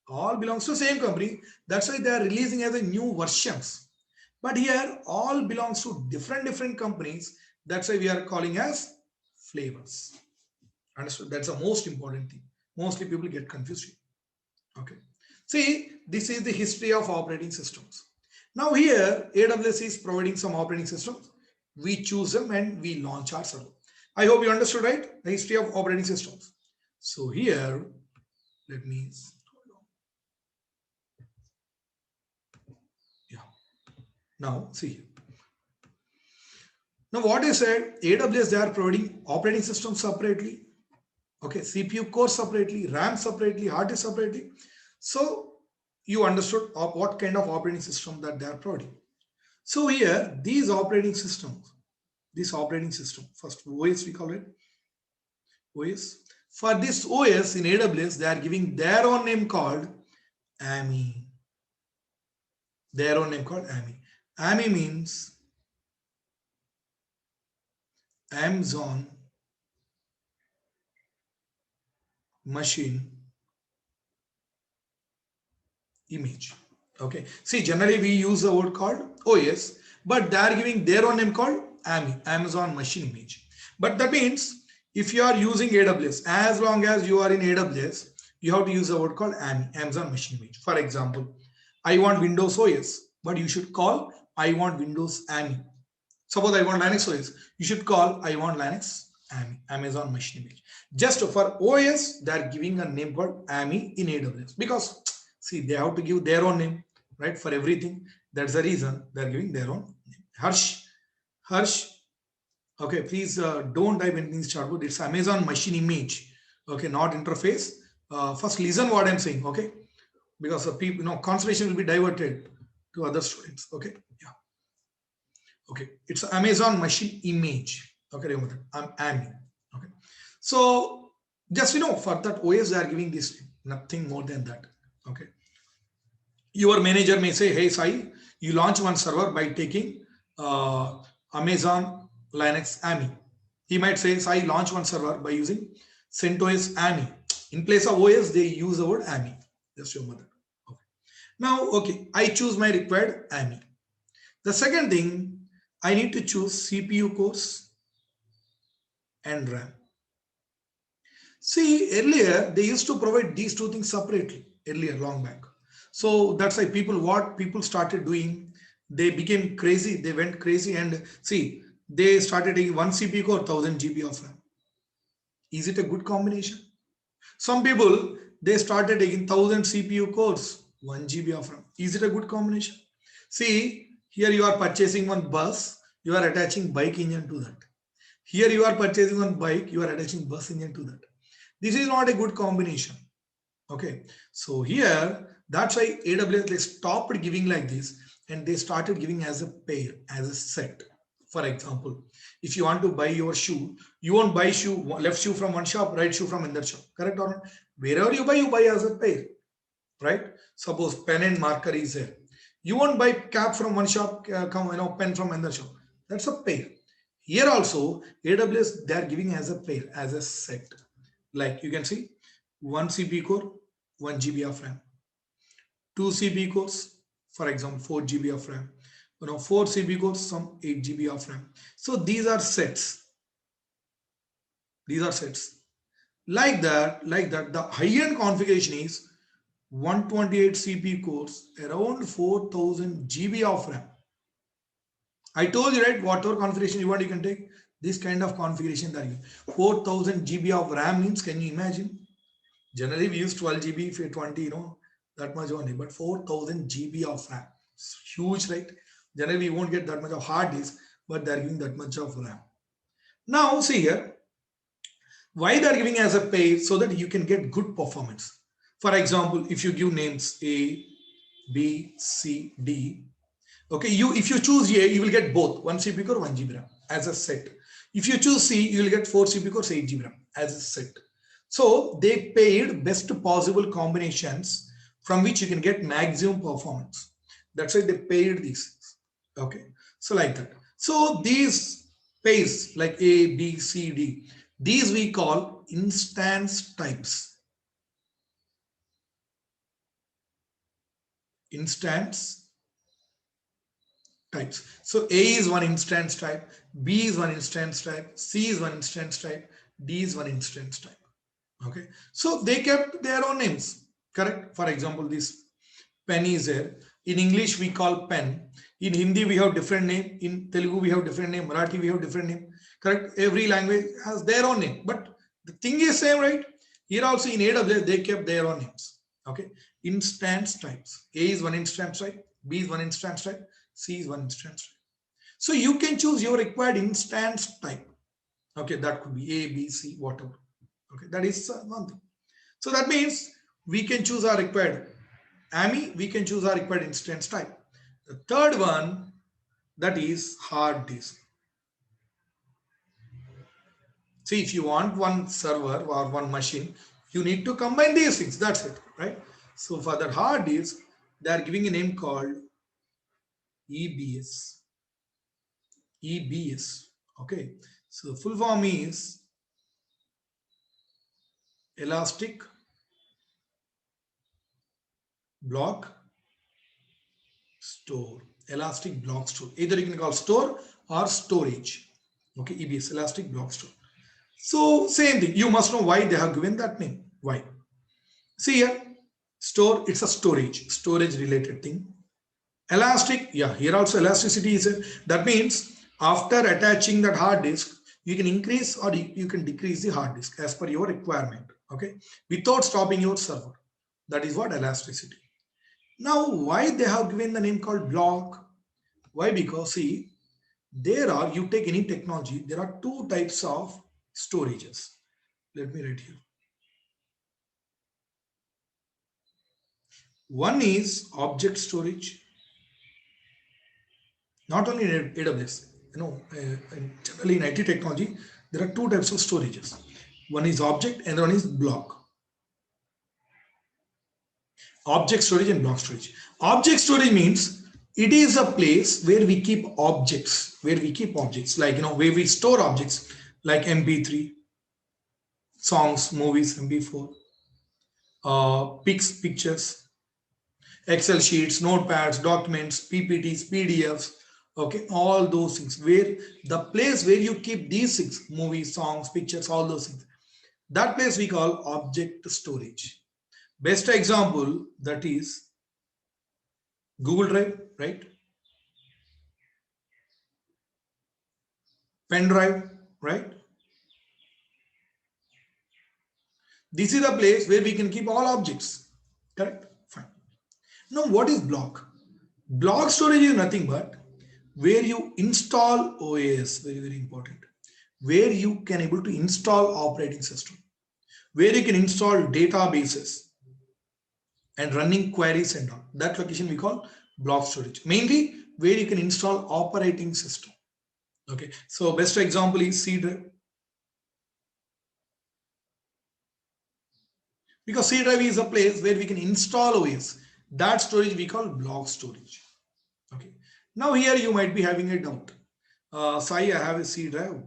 S1: All belongs to same company. That's why they are releasing as a new versions. But here all belongs to different companies. That's why we are calling as flavors. Understood? That's the most important thing. Mostly people get confused. Okay. See, this is the history of operating systems. Now here AWS is providing some operating systems. We choose them and we launch our server. I hope you understood, right? The history of operating systems. So here, let me, yeah. Now see. Now what I said, AWS, they are providing operating systems separately. Okay, CPU core separately, RAM separately, hard disk separately. So you understood what kind of operating system that they are providing. So here, these operating systems, this operating system, first OS we call it, OS. For this OS in AWS, they are giving their own name called AMI. Their own name called AMI. AMI means Amazon Machine Image. Okay. See, generally we use a word called OS, but they are giving their own name called AMI, Amazon Machine Image. But that means if you are using AWS, as long as you are in AWS, you have to use a word called AMI, Amazon Machine Image. For example, I want Windows OS, but you should call I want Windows AMI. Suppose I want Linux OS, you should call I want Linux AMI, Amazon Machine Image. Just for OS, they are giving a name called AMI in AWS because see, they have to give their own name, right? For everything. That's the reason they're giving their own name. Harsh. Okay, please don't type anything in this chatbot. It's Amazon Machine Image. Okay, not interface. First, listen what I'm saying. Okay, because people, concentration will be diverted to other students. Okay, yeah. Okay, it's Amazon Machine Image. Okay, remember I'm AMI. Okay, so just for that OS they are giving this, nothing more than that. Okay, your manager may say, hey Sai, you launch one server by taking Amazon Linux AMI. He might say, Sai, launch one server by using CentOS AMI. In place of OS, they use the word AMI. Just remember that. Okay. Now, okay, I choose my required AMI. The second thing, I need to choose CPU cores and RAM. See, earlier they used to provide these two things separately, earlier, long back. So that's why what people started doing, they became crazy, they went crazy, and see, they started taking one CPU core, 1000 GB of RAM. Is it a good combination? Some people, they started taking 1000 CPU cores, 1 GB of RAM. Is it a good combination? See, here you are purchasing one bus, you are attaching bike engine to that. Here you are purchasing one bike, you are attaching bus engine to that. This is not a good combination. Okay, so here, that's why AWS, they stopped giving like this and they started giving as a pair, as a set. For example, if you want to buy your shoe, you won't buy left shoe from one shop, right shoe from another shop, correct or not? Wherever you buy as a pair, right? Suppose pen and marker is there. You won't buy cap from one shop, pen from another shop. That's a pair. Here also, AWS, they are giving as a pair, as a set. Like you can see, 1 CPU core, 1 GB of RAM. 2 CPU cores, for example, 4 GB of RAM. 4 CPU cores, some 8 GB of RAM. So these are sets. These are sets. Like that, the high-end configuration is 128 CPU cores, around 4000 GB of RAM. I told you, right, whatever configuration you want, you can take this kind of configuration that you 4000 GB of RAM means, can you imagine? Generally, we use 12 GB, if you're 20, that much only, but 4000 GB of RAM. It's huge, right? Generally, we won't get that much of hard disk, but they're giving that much of RAM. Now, see here, why they're giving as a pair, so that you can get good performance. For example, if you give names A, B, C, D, okay, if you choose A, you will get both 1 CPU core, 1 GB RAM as a set. If you choose C, you will get 4 CPU cores, 8 GB RAM as a set. So they paired best possible combinations from which you can get maximum performance. That's why they paired these. Okay, so like that. So these pairs like A, B, C, D, these we call instance types. Instance types. So A is one instance type, B is one instance type, C is one instance type, D is one instance type. Okay, so they kept their own names, correct? For example, this pen is there. In English, we call pen. In Hindi, we have different name. In Telugu, we have different name. Marathi, we have different name. Correct? Every language has their own name. But the thing is same, right? Here also in AWS, they kept their own names. Okay. Instance types. A is one instance type. B is one instance type. C is one instance type. So you can choose your required instance type. Okay. That could be A, B, C, whatever. Okay, that is one thing. So that means we can choose our required AMI, we can choose our required instance type. The third one, that is hard disk. See, if you want one server or one machine, you need to combine these things. That's it, right? So for that hard disk, they are giving a name called EBS. EBS. Okay. So the full form is Elastic Block Store, elastic block store. Either you can call store or storage. Okay, EBS, elastic block store. So same thing. You must know why they have given that name. Why? See here, store, it's a storage related thing. Elastic, yeah, here also elasticity is it. That means after attaching that hard disk, you can increase or you can decrease the hard disk as per your requirement. Okay, without stopping your server. That is what elasticity. Now, why they have given the name called block? Why? Because see, you take any technology, there are two types of storages. Let me write here. One is object storage. Not only in AWS, generally in IT technology, there are two types of storages. One is object and one is block. Object storage and block storage. Object storage means it is a place where we keep objects, like, where we store objects like MP3, songs, movies, MP4, pictures, Excel sheets, notepads, documents, PPTs, PDFs, okay, all those things, where the place where you keep these things, movies, songs, pictures, all those things, that place we call object storage. Best example, that is Google Drive, right? Pen drive, right? This is the place where we can keep all objects, correct? Fine. Now, what is block? Block storage is nothing but where you install OS, very, very important, where you can able to install operating system, where you can install databases and running queries and all. That location we call block storage, mainly where you can install operating system. Okay, so best example is C drive. Because C drive is a place where we can install OS. That storage we call block storage. Okay. Now here you might be having a doubt. Sai, I have a C drive.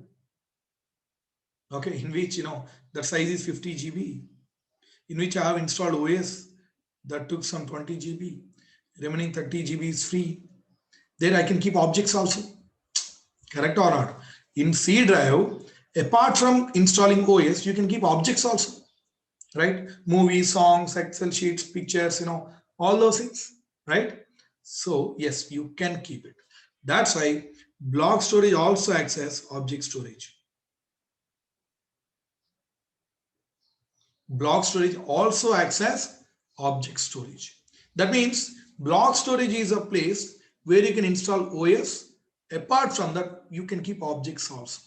S1: Okay, in which the size is 50 GB, in which I have installed OS that took some 20 GB. Remaining 30 GB is free. There I can keep objects also. Correct or not? In C drive, apart from installing OS, you can keep objects also. Right? Movies, songs, Excel sheets, pictures, all those things. Right? So yes, you can keep it. That's why block storage also acts as object storage. Block storage also acts as object storage. That means block storage is a place where you can install OS. Apart from that, you can keep objects also.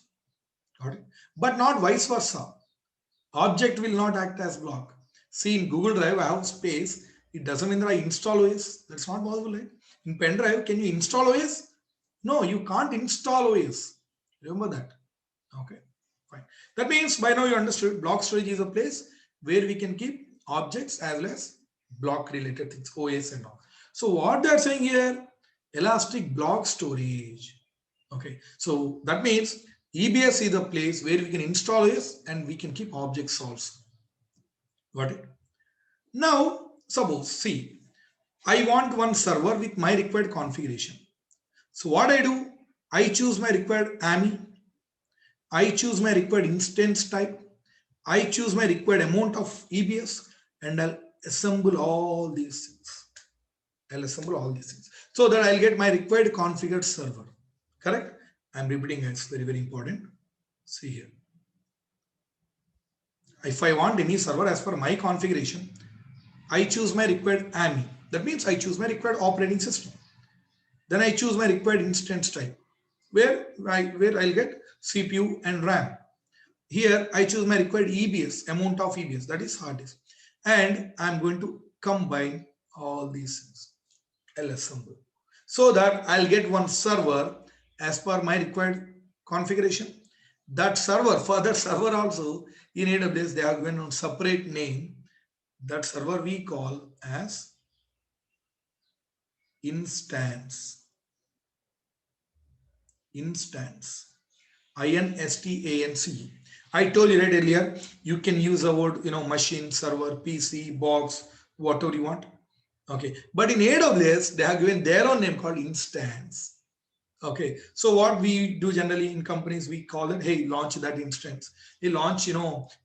S1: Got it? But not vice versa. Object will not act as block. See, in Google Drive, I have space. It doesn't mean that I install OS. That's not possible, right? In pen drive, can you install OS? No, you can't install OS. Remember that. Okay, fine. That means by now you understood block storage is a place where we can keep objects as well as block related things, OS and all. So what they're saying here, elastic block storage. Okay, so that means EBS is the place where we can install OS and we can keep objects also. Got it? Now, suppose, see, I want one server with my required configuration. So what I do, I choose my required AMI, I choose my required instance type, I choose my required amount of EBS, and I'll assemble all these things. So that I'll get my required configured server. Correct? I'm repeating, it's very, very important. See here. If I want any server as per my configuration, I choose my required AMI. That means I choose my required operating system. Then I choose my required instance type, where I'll get CPU and RAM. Here I choose my required EBS, amount of EBS, that is hard disk. And I'm going to combine all these things. I'll assemble. So that I'll get one server as per my required configuration. That server, for that server also in AWS, they have given a separate name. That server we call as instance. INSTANCE. I told you right earlier, you can use the word, machine, server, PC, box, whatever you want. Okay, but in AWS, they have given their own name called instance. Okay, so what we do generally in companies, we call it, hey, launch that instance. Hey, launch,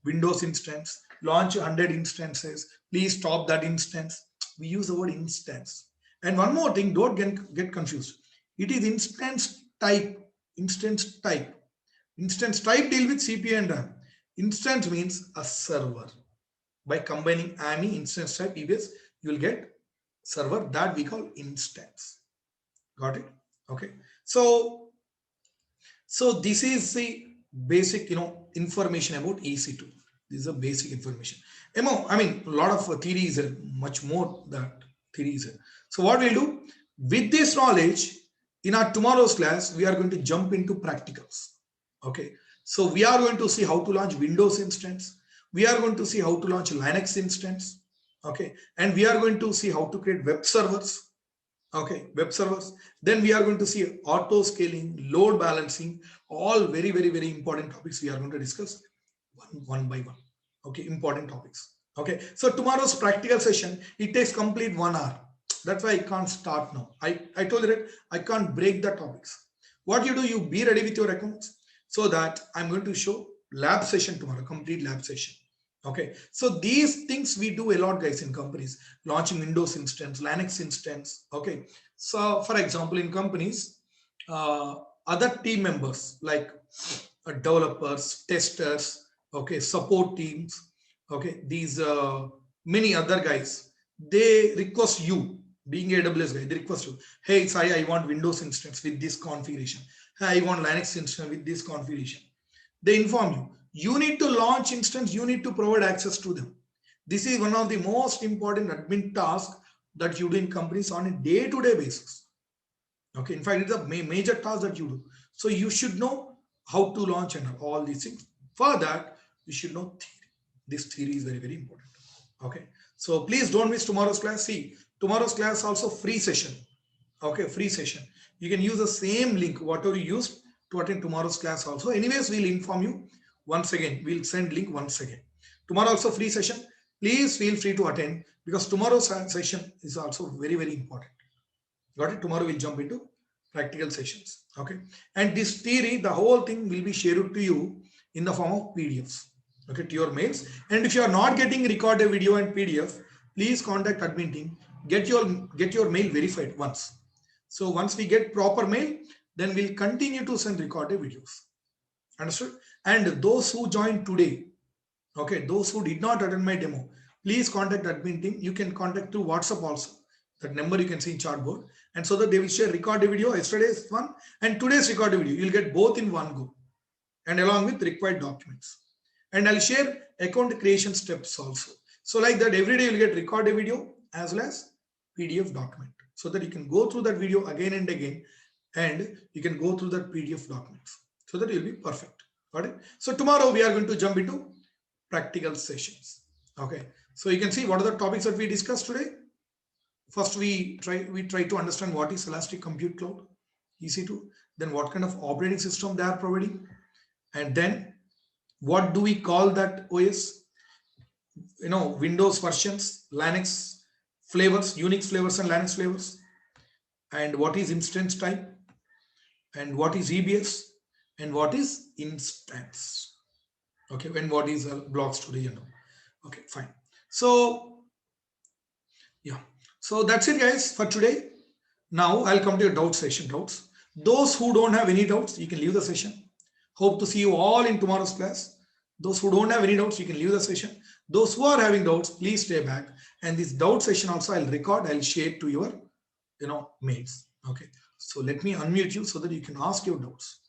S1: Windows instance, launch 100 instances. Please stop that instance. We use the word instance. And one more thing, don't get confused. It is instance type. Instance type. Instance type deal with CPU and RAM. Instance means a server. By combining AMI, instance type, EBS, you will get server that we call instance. Got it? Okay. So this is the basic, information about EC2. This is a basic information. A lot of theory is there, much more that theory is there. So what we'll do with this knowledge in our tomorrow's class, we are going to jump into practicals. Okay. So we are going to see how to launch Windows instance. We are going to see how to launch Linux instance. Okay. And we are going to see how to create web servers. Okay, web servers. Then we are going to see auto scaling, load balancing, all very, very, very important topics we are going to discuss one by one. Okay, important topics. Okay, so tomorrow's practical session, it takes complete 1 hour. That's why I can't start now. I told you that I can't break the topics. What you do, you be ready with your accounts so that I'm going to show lab session tomorrow, complete lab session. Okay, so these things we do a lot, guys, in companies, launching Windows instance, Linux instance. Okay, so for example, in companies, other team members like developers, testers, okay, support teams, okay, these many other guys, they request you, being AWS guy, they request you, hey, Sai, I want Windows instance with this configuration. Hey, I want Linux instance with this configuration. They inform you. You need to launch instance, you need to provide access to them. This is one of the most important admin tasks that you do in companies on a day-to-day basis. Okay, in fact, it's a major task that you do. So you should know how to launch and all these things. For that, you should know theory. This theory is very, very important. Okay, so please don't miss tomorrow's class. See, tomorrow's class also free session. Okay, free session. You can use the same link, whatever you used to attend tomorrow's class also. Anyways, we'll inform you. Once again, we'll send link once again. Tomorrow also free session. Please feel free to attend because tomorrow's session is also very, very important. Got it? Tomorrow we'll jump into practical sessions. Okay. And this theory, the whole thing will be shared to you in the form of PDFs. Okay, to your mails. And if you are not getting recorded video and PDF, please contact admin team. Get your mail verified once. So once we get proper mail, then we'll continue to send recorded videos. Understood? And those who joined today, okay, those who did not attend my demo, please contact admin team. You can contact through WhatsApp also. That number you can see in chartboard. And so that they will share recorded video, yesterday's one and today's recorded video. You'll get both in one go and along with required documents. And I'll share account creation steps also. So like that, every day you'll get recorded video as well as PDF document so that you can go through that video again and again and you can go through that PDF documents so that you'll be perfect. Got it? So tomorrow we are going to jump into practical sessions. Okay. So you can see what are the topics that we discussed today. First, we try to understand what is Elastic Compute Cloud, EC2, then what kind of operating system they are providing, and then what do we call that OS? Windows versions, Linux flavors, Unix flavors and Linux flavors, and what is instance type, and what is EBS, and what is instance. Okay, and what is a block storage and all. Okay, fine. So yeah, so that's it, guys, for today. Now I'll come to your doubt session. Doubts. Those who don't have any doubts, you can leave the session. Hope to see you all in tomorrow's class. Those who don't have any doubts, you can leave the session. Those who are having doubts, please stay back. And this doubt session also I'll record. I'll share it to your, mails. Okay. So let me unmute you so that you can ask your doubts.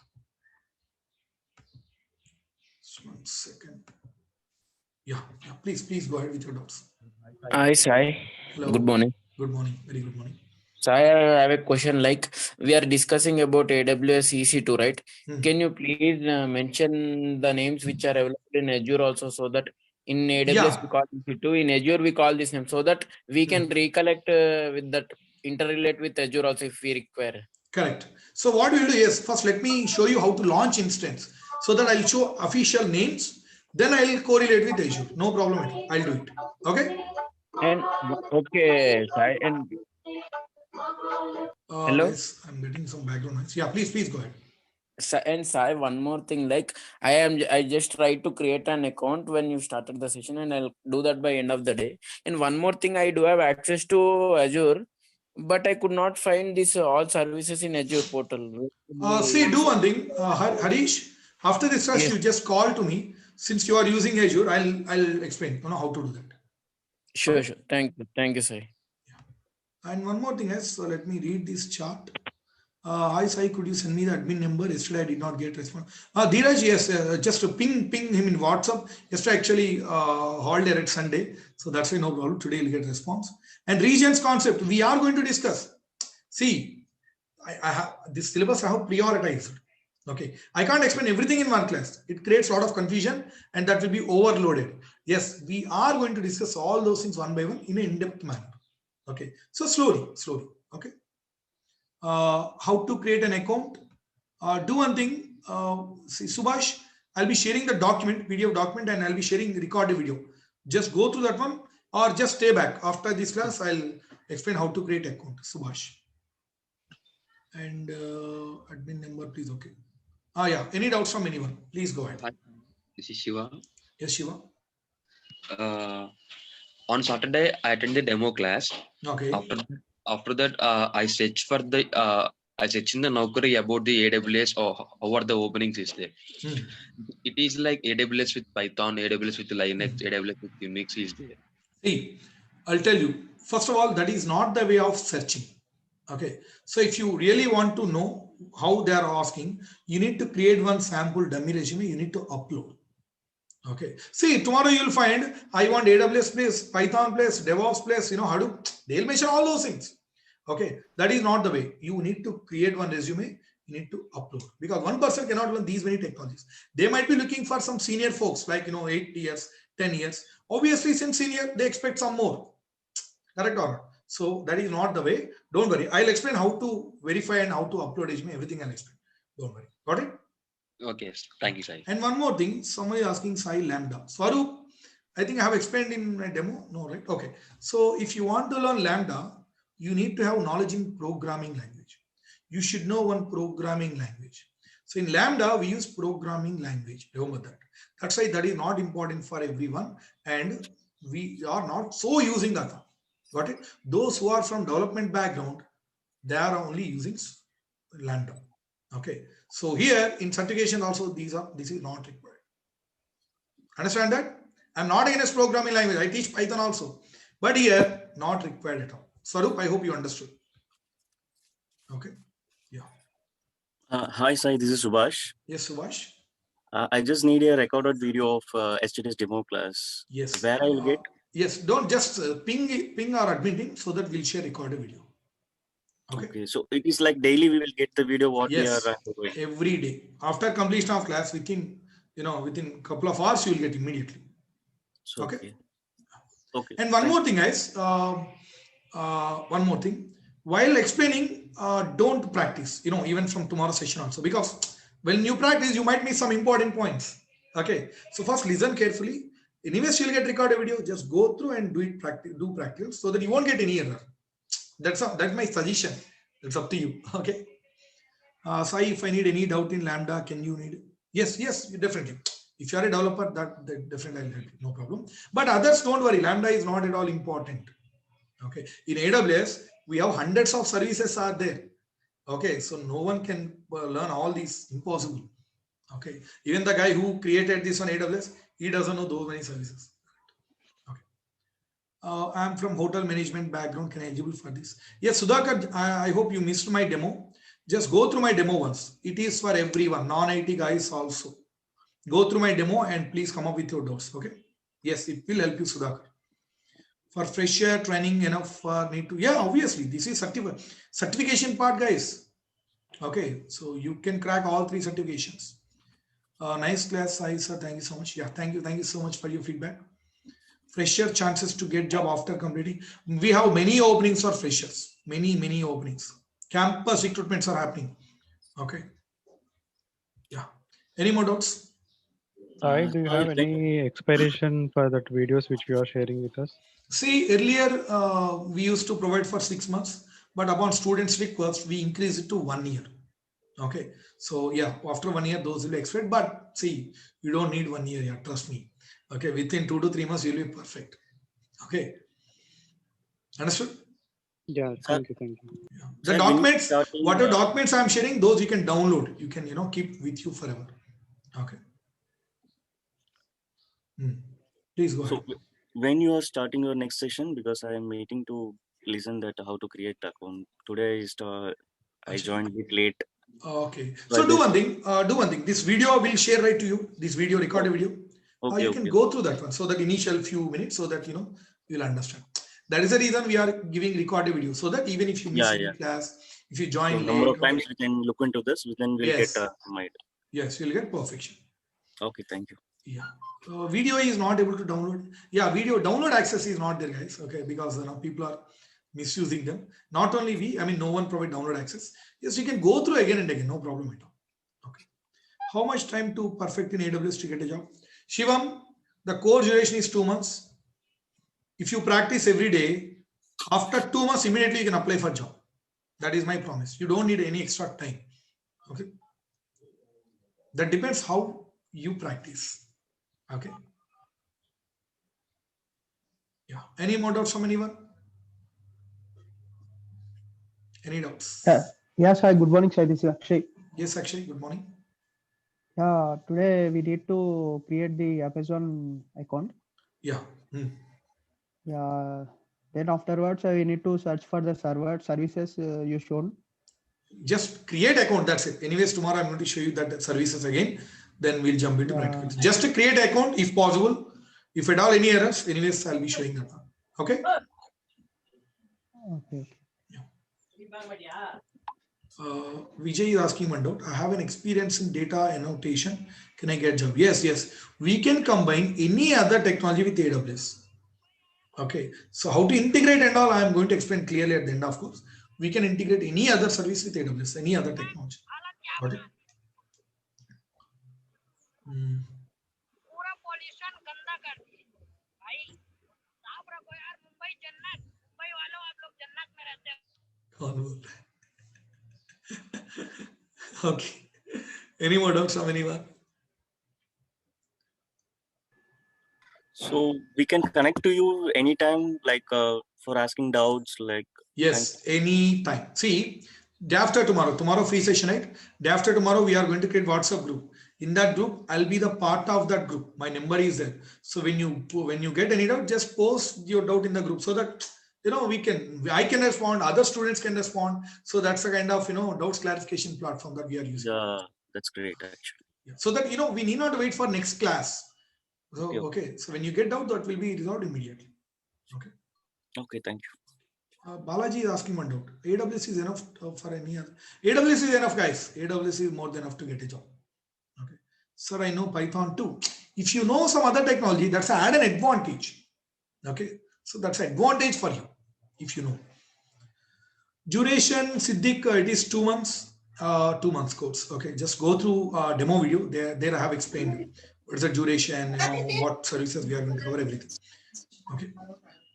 S1: Just 1 second. Yeah. Please go ahead with your doubts.
S6: Hi, Sai.
S1: Hello.
S6: Good morning.
S1: Good morning. Very good morning.
S6: Sai, I have a question. Like, we are discussing about AWS EC2, right? Can you please mention the names which are available in Azure also, so that in AWS we call EC2, in Azure we call this name, so that we can recollect with that, interrelate with Azure also if we require.
S1: Correct. So what we'll do is, first let me show you how to launch instance so that I'll show official names. Then I'll correlate with Azure. No problem at all. I'll do it. Okay.
S6: And okay, Sai, and hello.
S1: Guys, I'm getting some background noise. Yeah, please go ahead.
S6: And Sai, one more thing, like I just tried to create an account when you started the session, and I'll do that by end of the day. And one more thing, I do have access to Azure, but I could not find this all services in Azure portal.
S1: See, do one thing, Harish. After this class,
S6: Yes,
S1: you just call to me. Since you are using Azure, I'll explain. You know how to do that.
S6: sure,
S1: Okay.
S6: sure. Thank you, Sai.
S1: And one more thing is, so let me read this chart. Hi Sai, could you send me the admin number? Yesterday I did not get response. Dheeraj, yes, just to ping him in WhatsApp. Yesterday actually holiday at Sunday, so that's why no problem. Today you'll get response. And regions concept we are going to discuss. See, I have this syllabus I have prioritized. Okay, I can't explain everything in one class. It creates a lot of confusion and that will be overloaded. Yes, we are going to discuss all those things one by one in an in-depth manner. Okay, so slowly. Okay. How to create an account. Do one thing. See, Subhash, I'll be sharing the document, PDF document, and I'll be sharing recorded video. Just go through that one or just stay back. After this class, I'll explain how to create account. Subhash. And admin number, please. Okay. Yeah. Any doubts from anyone? Please go ahead.
S9: Hi, this is Shiva.
S1: Yes, Shiva.
S9: On Saturday, I attended the demo class.
S1: Okay.
S9: After that, I searched for the I searched in the Naukri about the AWS or how are the openings is there. It is like AWS with Python, AWS with Linux, AWS with Unix is there.
S1: See, I'll tell you. First of all, that is not the way of searching. Okay. So if you really want to know how they are asking, you need to create one sample dummy resume. You need to upload. Okay. See, tomorrow you'll find I want AWS place, Python place, DevOps place, you know, Hadoop. They'll mention all those things. Okay. That is not the way. You need to create one resume. You need to upload because one person cannot learn these many technologies. They might be looking for some senior folks like, 8 years, 10 years. Obviously, since senior, they expect some more. Correct or not? So that is not the way. Don't worry. I'll explain how to verify and how to upload resume. Everything I'll explain. Don't worry. Got it?
S9: Okay, thank you, Sai.
S1: And one more thing, somebody asking Sai Lambda. Swaroop, I think I have explained in my demo. No, right? Okay. So if you want to learn Lambda, you need to have knowledge in programming language. You should know one programming language. So in Lambda, we use programming language. Remember that. That's why that is not important for everyone. And we are not so using that one. Got it? Those who are from development background, they are only using Lambda. Okay. So here in certification also this is not required. Understand that? I'm not against programming language. I teach Python also. But here not required at all. Swaroop, I hope you understood. Okay. Yeah.
S10: Hi Sai, this is Subhash.
S1: Yes, Subhash.
S10: I just need a recorded video of yesterday's demo class.
S1: Yes.
S10: Where I will get?
S1: Yes, don't just ping our admin team so that we'll share recorded video.
S10: Okay, so it is like daily we will get the video what we are doing.
S1: Every day after completion of class within a couple of hours you will get immediately.
S10: So, okay.
S1: And one more thing, guys. One more thing. While explaining, don't practice. Even from tomorrow's session also, because when you practice, you might miss some important points. Okay. So first, listen carefully. Anyways, you'll get recorded video. Just go through and do practical, so that you won't get any error. That's my suggestion. It's up to you. Okay. Sai, if I need any doubt in Lambda, can you need? Yes, definitely. If you are a developer, that definitely I'll help you. No problem. But others, don't worry. Lambda is not at all important. Okay. In AWS, we have hundreds of services are there. Okay. So no one can learn all these. Impossible. Okay. Even the guy who created this on AWS, he doesn't know those many services. I'm from hotel management background. Can I eligible for this? Yes, Sudhakar, I hope you missed my demo. Just go through my demo once. It is for everyone, non-IT guys also. Go through my demo and please come up with your doubts. Okay. Yes, it will help you, Sudhakar. For fresher training enough for need to. Yeah, obviously this is certification part, guys. Okay, so you can crack all 3 certifications. Nice class, Sai sir. Thank you so much. Yeah, thank you so much for your feedback. Fresher chances to get job after completing. We have many openings for freshers. Many openings. Campus recruitments are happening. Okay. Yeah. Any more doubts?
S11: Sai, do you have any expiration for that videos which you are sharing with us?
S1: See, earlier we used to provide for 6 months, but upon students' request, we increase it to 1 year. Okay, so yeah, after 1 year, those will be expired. But see, you don't need 1 year, yeah, trust me. Okay, within 2 to 3 months, you'll be perfect. Okay, understood?
S11: Yeah, thank you, thank you.
S1: Yeah. The documents, whatever documents I'm sharing, those you can download. You can, keep with you forever. Okay. Please go ahead.
S10: So when you are starting your next session, because I am waiting to listen that how to create account. Today I joined a bit late.
S1: Okay. So do one thing. This video I will share right to you. This video, recorded video.
S10: Okay,
S1: you can go through that one. So that initial few minutes, so that you'll understand. That is the reason we are giving recorded video, so that even if you miss any class, if you join late,
S10: number of times we can look into this, then we'll get might.
S1: Yes, you'll get perfection.
S10: Okay, thank you.
S1: Yeah. Video is not able to download. Yeah, video download access is not there, guys. Okay, because people are misusing them. Not only we, no one provide download access. Yes, you can go through again and again, no problem at all. Okay. How much time to perfect in AWS to get a job? Shivam, the course duration is 2 months. If you practice every day, after 2 months, immediately you can apply for job. That is my promise. You don't need any extra time. Okay. That depends how you practice. Okay. Yeah. Any more doubts from anyone? Any doubts?
S4: Yes, hi. Good morning, sir. This is Akshay.
S1: Yes, Akshay. Good morning.
S4: Yeah. Today we need to create the Amazon account.
S1: Yeah.
S4: Yeah. Then afterwards, we need to search for the services you shown.
S1: Just create account. That's it. Anyways, tomorrow I'm going to show you that services again. Then we'll jump into practical. Just to create account if possible. If at all any errors, anyways, I'll be showing that one. Okay.
S4: Okay.
S1: Vijay is asking one doubt. I have an experience in data annotation. Can I get job? Yes. We can combine any other technology with AWS. Okay. So how to integrate and all, I am going to explain clearly at the end of course. We can integrate any other service with AWS, any other technology. Got it? Okay. Any more doubts from anyone?
S10: So we can connect to you anytime, like for asking doubts, like.
S1: Yes, anytime. See, day after tomorrow free session, right? Day after tomorrow, we are going to create WhatsApp group. In that group, I'll be the part of that group. My number is there. So when you get any doubt, just post your doubt in the group so that I can respond, other students can respond. So that's the kind of doubts clarification platform that we are using.
S10: Yeah, that's great actually.
S1: Yeah. So that we need not wait for next class. So okay. So when you get doubt, that will be resolved immediately. Okay.
S10: Okay, thank you.
S1: Balaji is asking one doubt. AWS is enough for any other. AWS is enough, guys. AWS is more than enough to get a job. Okay. Sir, I know Python too. If you know some other technology, that's an added advantage. Okay. So that's an advantage for you if you know. Duration, Siddiq, it is 2 months. 2 months course. Okay. Just go through demo video. There I have explained what is the duration, what services we are going to cover, everything. Okay.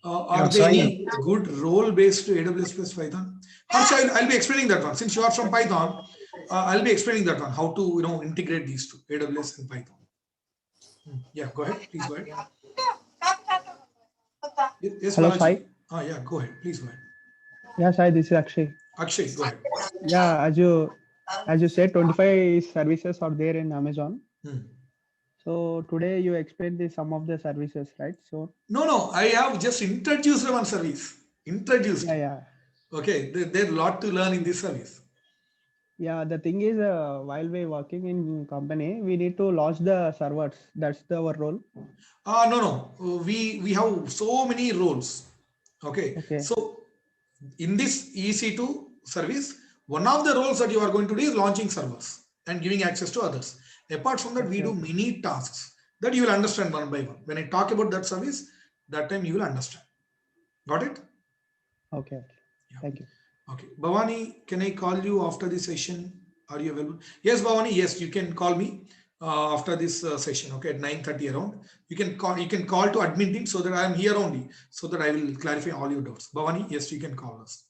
S1: Are there any good role-based to AWS plus Python? Harsha, I'll be explaining that one. Since you are from Python, I'll be explaining that one, how to integrate these two, AWS and Python. Yeah, go ahead. Please go ahead. Yes,
S4: hello, Sai.
S1: Yeah, go ahead. Please go ahead.
S4: Yeah, Sai, this is Akshay.
S1: Akshay, go ahead.
S4: Yeah, as you said, 25 services are there in Amazon. So today you explained some of the services, right? So
S1: no, I have just introduced one service. Introduced.
S4: Yeah.
S1: Okay, there's a lot to learn in this service.
S4: Yeah, the thing is, while we're working in company, we need to launch the servers. That's our role.
S1: No. We have so many roles. Okay. So in this EC2 service, one of the roles that you are going to do is launching servers and giving access to others. Apart from that, we do many tasks that you will understand one by one. When I talk about that service, that time you will understand. Got it?
S4: Okay. Yeah. Thank you.
S1: Okay. Bhavani, can I call you after the session? Are you available? Yes, Bhavani. Yes, you can call me. after this session. Okay, at 9:30 around. You can call to admin team so that I am here only, so that I will clarify all your doubts. Bhavani, yes, you can call us.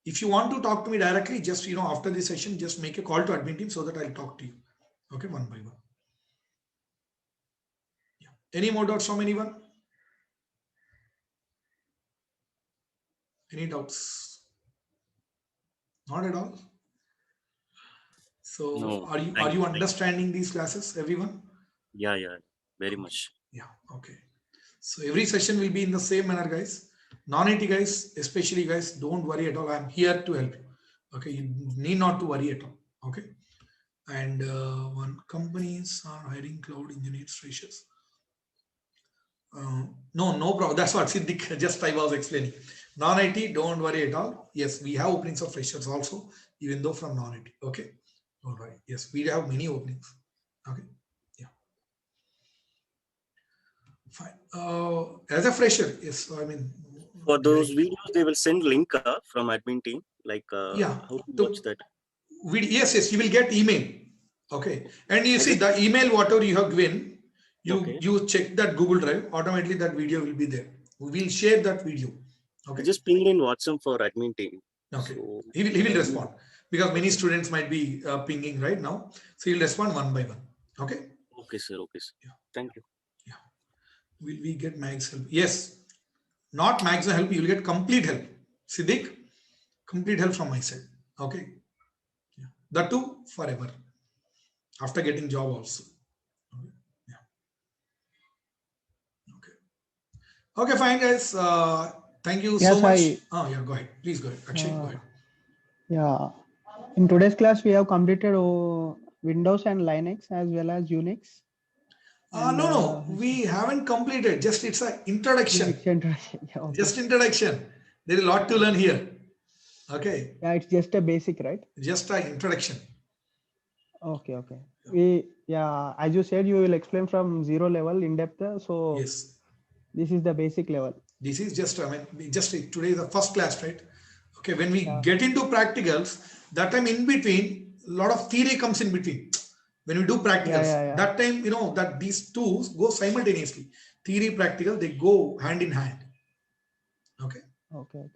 S1: If you want to talk to me directly, just after this session, just make a call to admin team so that I'll talk to you. Okay, one by one. Yeah. Any more doubts from anyone? Any doubts? Not at all. So
S10: No,
S1: are you
S10: thank you.
S1: understanding these classes, everyone?
S10: Yeah, very much.
S1: Yeah, okay. So every session will be in the same manner, guys. Non-IT guys, especially guys, don't worry at all. I'm here to help you. Okay, you need not to worry at all. Okay. And one companies are hiring cloud engineers freshers. No problem. That's what Siddiq just I was explaining. Non-IT, don't worry at all. Yes, we have openings of freshers also, even though from non-IT. Okay. All right. Yes, we have many openings. Okay. Yeah. Fine. As a fresher, yes. I mean,
S10: for those videos, they will send link from admin team. Like,
S1: yeah.
S10: How to watch that?
S1: Yes. You will get email. Okay. And you see the email, whatever you have given, you check that Google Drive. Automatically, that video will be there. We will share that video. Okay.
S10: I just ping in WhatsApp for admin team.
S1: Okay.
S10: So,
S1: he will respond because many students might be pinging right now. So he'll respond one by one. Okay.
S10: Okay, sir.
S1: Yeah.
S10: Thank you.
S1: Yeah. Will we get max help? Yes. Not maximum help. You will get complete help. Siddiq, complete help from my side. Okay. Yeah. That too forever. After getting job also. Okay. Yeah. Okay. Okay, fine, guys. Thank you so much. Yeah, go ahead. Please go ahead. Akshay, go ahead.
S4: Yeah. In today's class, we have completed Windows and Linux as well as Unix.
S1: No. We haven't completed. Just it's an introduction.
S4: Yeah, okay.
S1: Just introduction. There is a lot to learn here. Okay.
S4: Yeah, it's just a basic, right?
S1: Just an introduction.
S4: Okay. As you said, you will explain from 0 level in depth. So
S1: yes,
S4: this is the basic level.
S1: This is just, today is the first class, right? Okay, when we get into practicals, that time in between, a lot of theory comes in between. When we do practicals, that time, that these two go simultaneously. Theory, practical, they go hand in hand. Okay.
S4: Okay.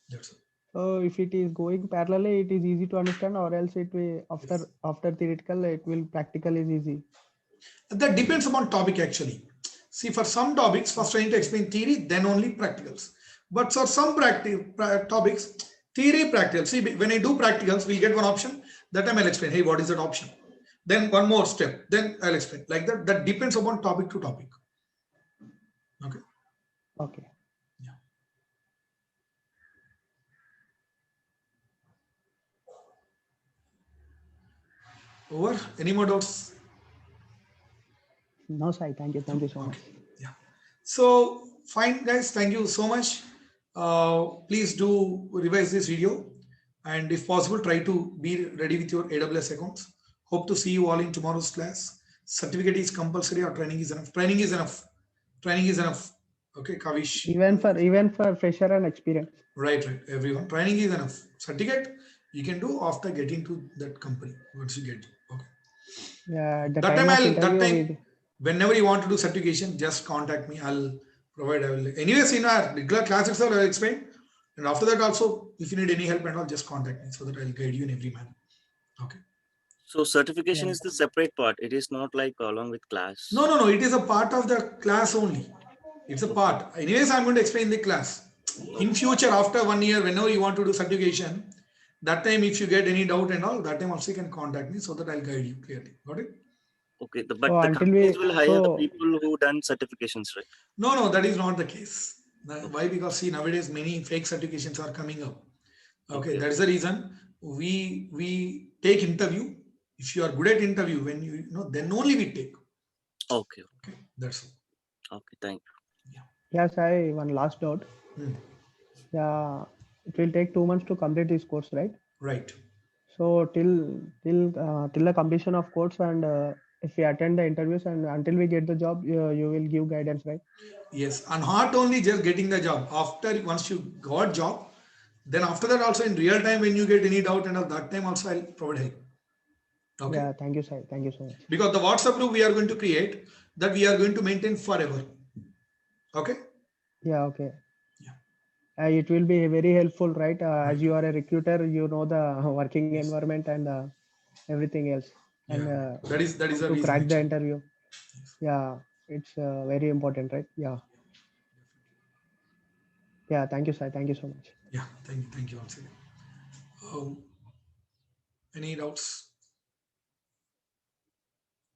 S1: That's it.
S4: So if it is going parallelly, it is easy to understand, or else it will after theoretical, it will practical is easy.
S1: That depends upon topic actually. See, for some topics, first trying to explain theory, then only practicals. But for some topics, theory, practical. See, when I do practicals, we'll get one option. That time I'll explain, hey, what is that option? Then one more step. Then I'll explain. Like that. That depends upon topic to topic. Okay.
S4: Okay.
S1: Yeah. Over. Any more doubts?
S4: No, Sai. Thank you so much.
S1: Yeah. So fine, guys. Thank you so much. Please do revise this video, and if possible, try to be ready with your AWS accounts. Hope to see you all in tomorrow's class. Certificate is compulsory, or training is enough. Training is enough. Training is enough. Okay, Kavish.
S4: Even for fresher and experience.
S1: Right. Everyone. Training is enough. Certificate you can do after getting to that company once you get. Okay.
S4: Yeah.
S1: That time. Whenever you want to do certification, just contact me. I'll provide. Anyways, in our regular class itself, I'll explain. And after that also, if you need any help and all, just contact me so that I'll guide you in every manner. Okay.
S10: So certification is the separate part. It is not like along with class.
S1: No. It is a part of the class only. It's a part. Anyways, I'm going to explain the class. In future, after 1 year, whenever you want to do certification, that time if you get any doubt and all, that time also you can contact me so that I'll guide you clearly. Got it?
S10: Okay, but the companies will hire the people who done certifications, right?
S1: No, that is not the case. Why? Because see, nowadays many fake certifications are coming up. Okay. That is the reason we take interview. If you are good at interview, when you know, then only we take.
S10: Okay.
S1: That's all.
S10: Okay, thank you.
S4: Yes, I one last note. Yeah, it will take 2 months to complete this course, right?
S1: Right.
S4: So till the completion of course, and if we attend the interviews and until we get the job, you will give guidance, right?
S1: Yes, and not only just getting the job. After once you got job, then after that also in real time when you get any doubt and at that time also I'll provide help. Okay.
S4: Yeah, thank you, sir. Thank you so much.
S1: Because the WhatsApp group we are going to create, that we are going to maintain forever. Okay.
S4: Yeah, okay.
S1: Yeah.
S4: It will be very helpful, right? As you are a recruiter, you know the working environment and everything else. And
S1: Yeah. That is the
S4: to
S1: reason.
S4: crack the
S1: Actually.
S4: interview. Yeah, it's very important, right? Yeah. Yeah, thank you, sir. Thank you so much.
S1: Yeah, thank you once again. Any doubts?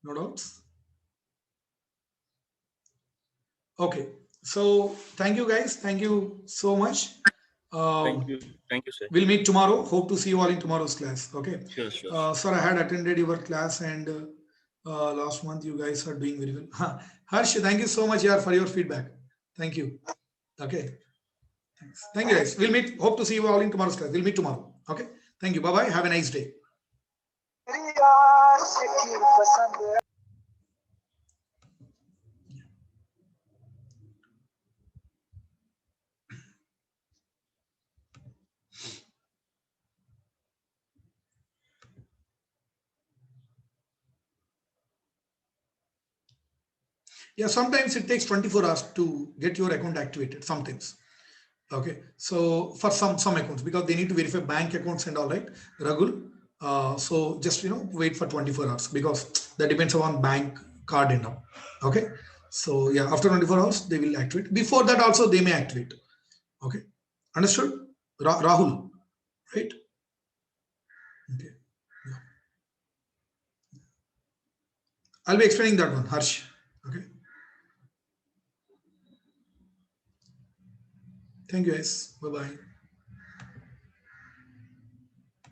S1: No doubts? Okay, so thank you guys. Thank you so much.
S10: Thank you, sir.
S1: We'll meet tomorrow. Hope to see you all in tomorrow's class. Okay.
S10: Sure.
S1: Sir, I had attended your class and last month you guys are doing very well. Harsh, thank you so much for your feedback. Thank you. Okay. Thanks. Thank you guys. We'll meet. Hope to see you all in tomorrow's class. We'll meet tomorrow. Okay. Thank you. Bye-bye. Have a nice day. Yeah, sometimes it takes 24 hours to get your account activated. Sometimes. Okay, so for some accounts, because they need to verify bank accounts and all, right, Ragul. So just wait for 24 hours because that depends on bank card and all. Okay, so yeah, after 24 hours they will activate. Before that also they may activate. Okay, understood, Rahul, right? Okay, yeah. I'll be explaining that one, Harsh. Okay, thank you guys. Bye bye.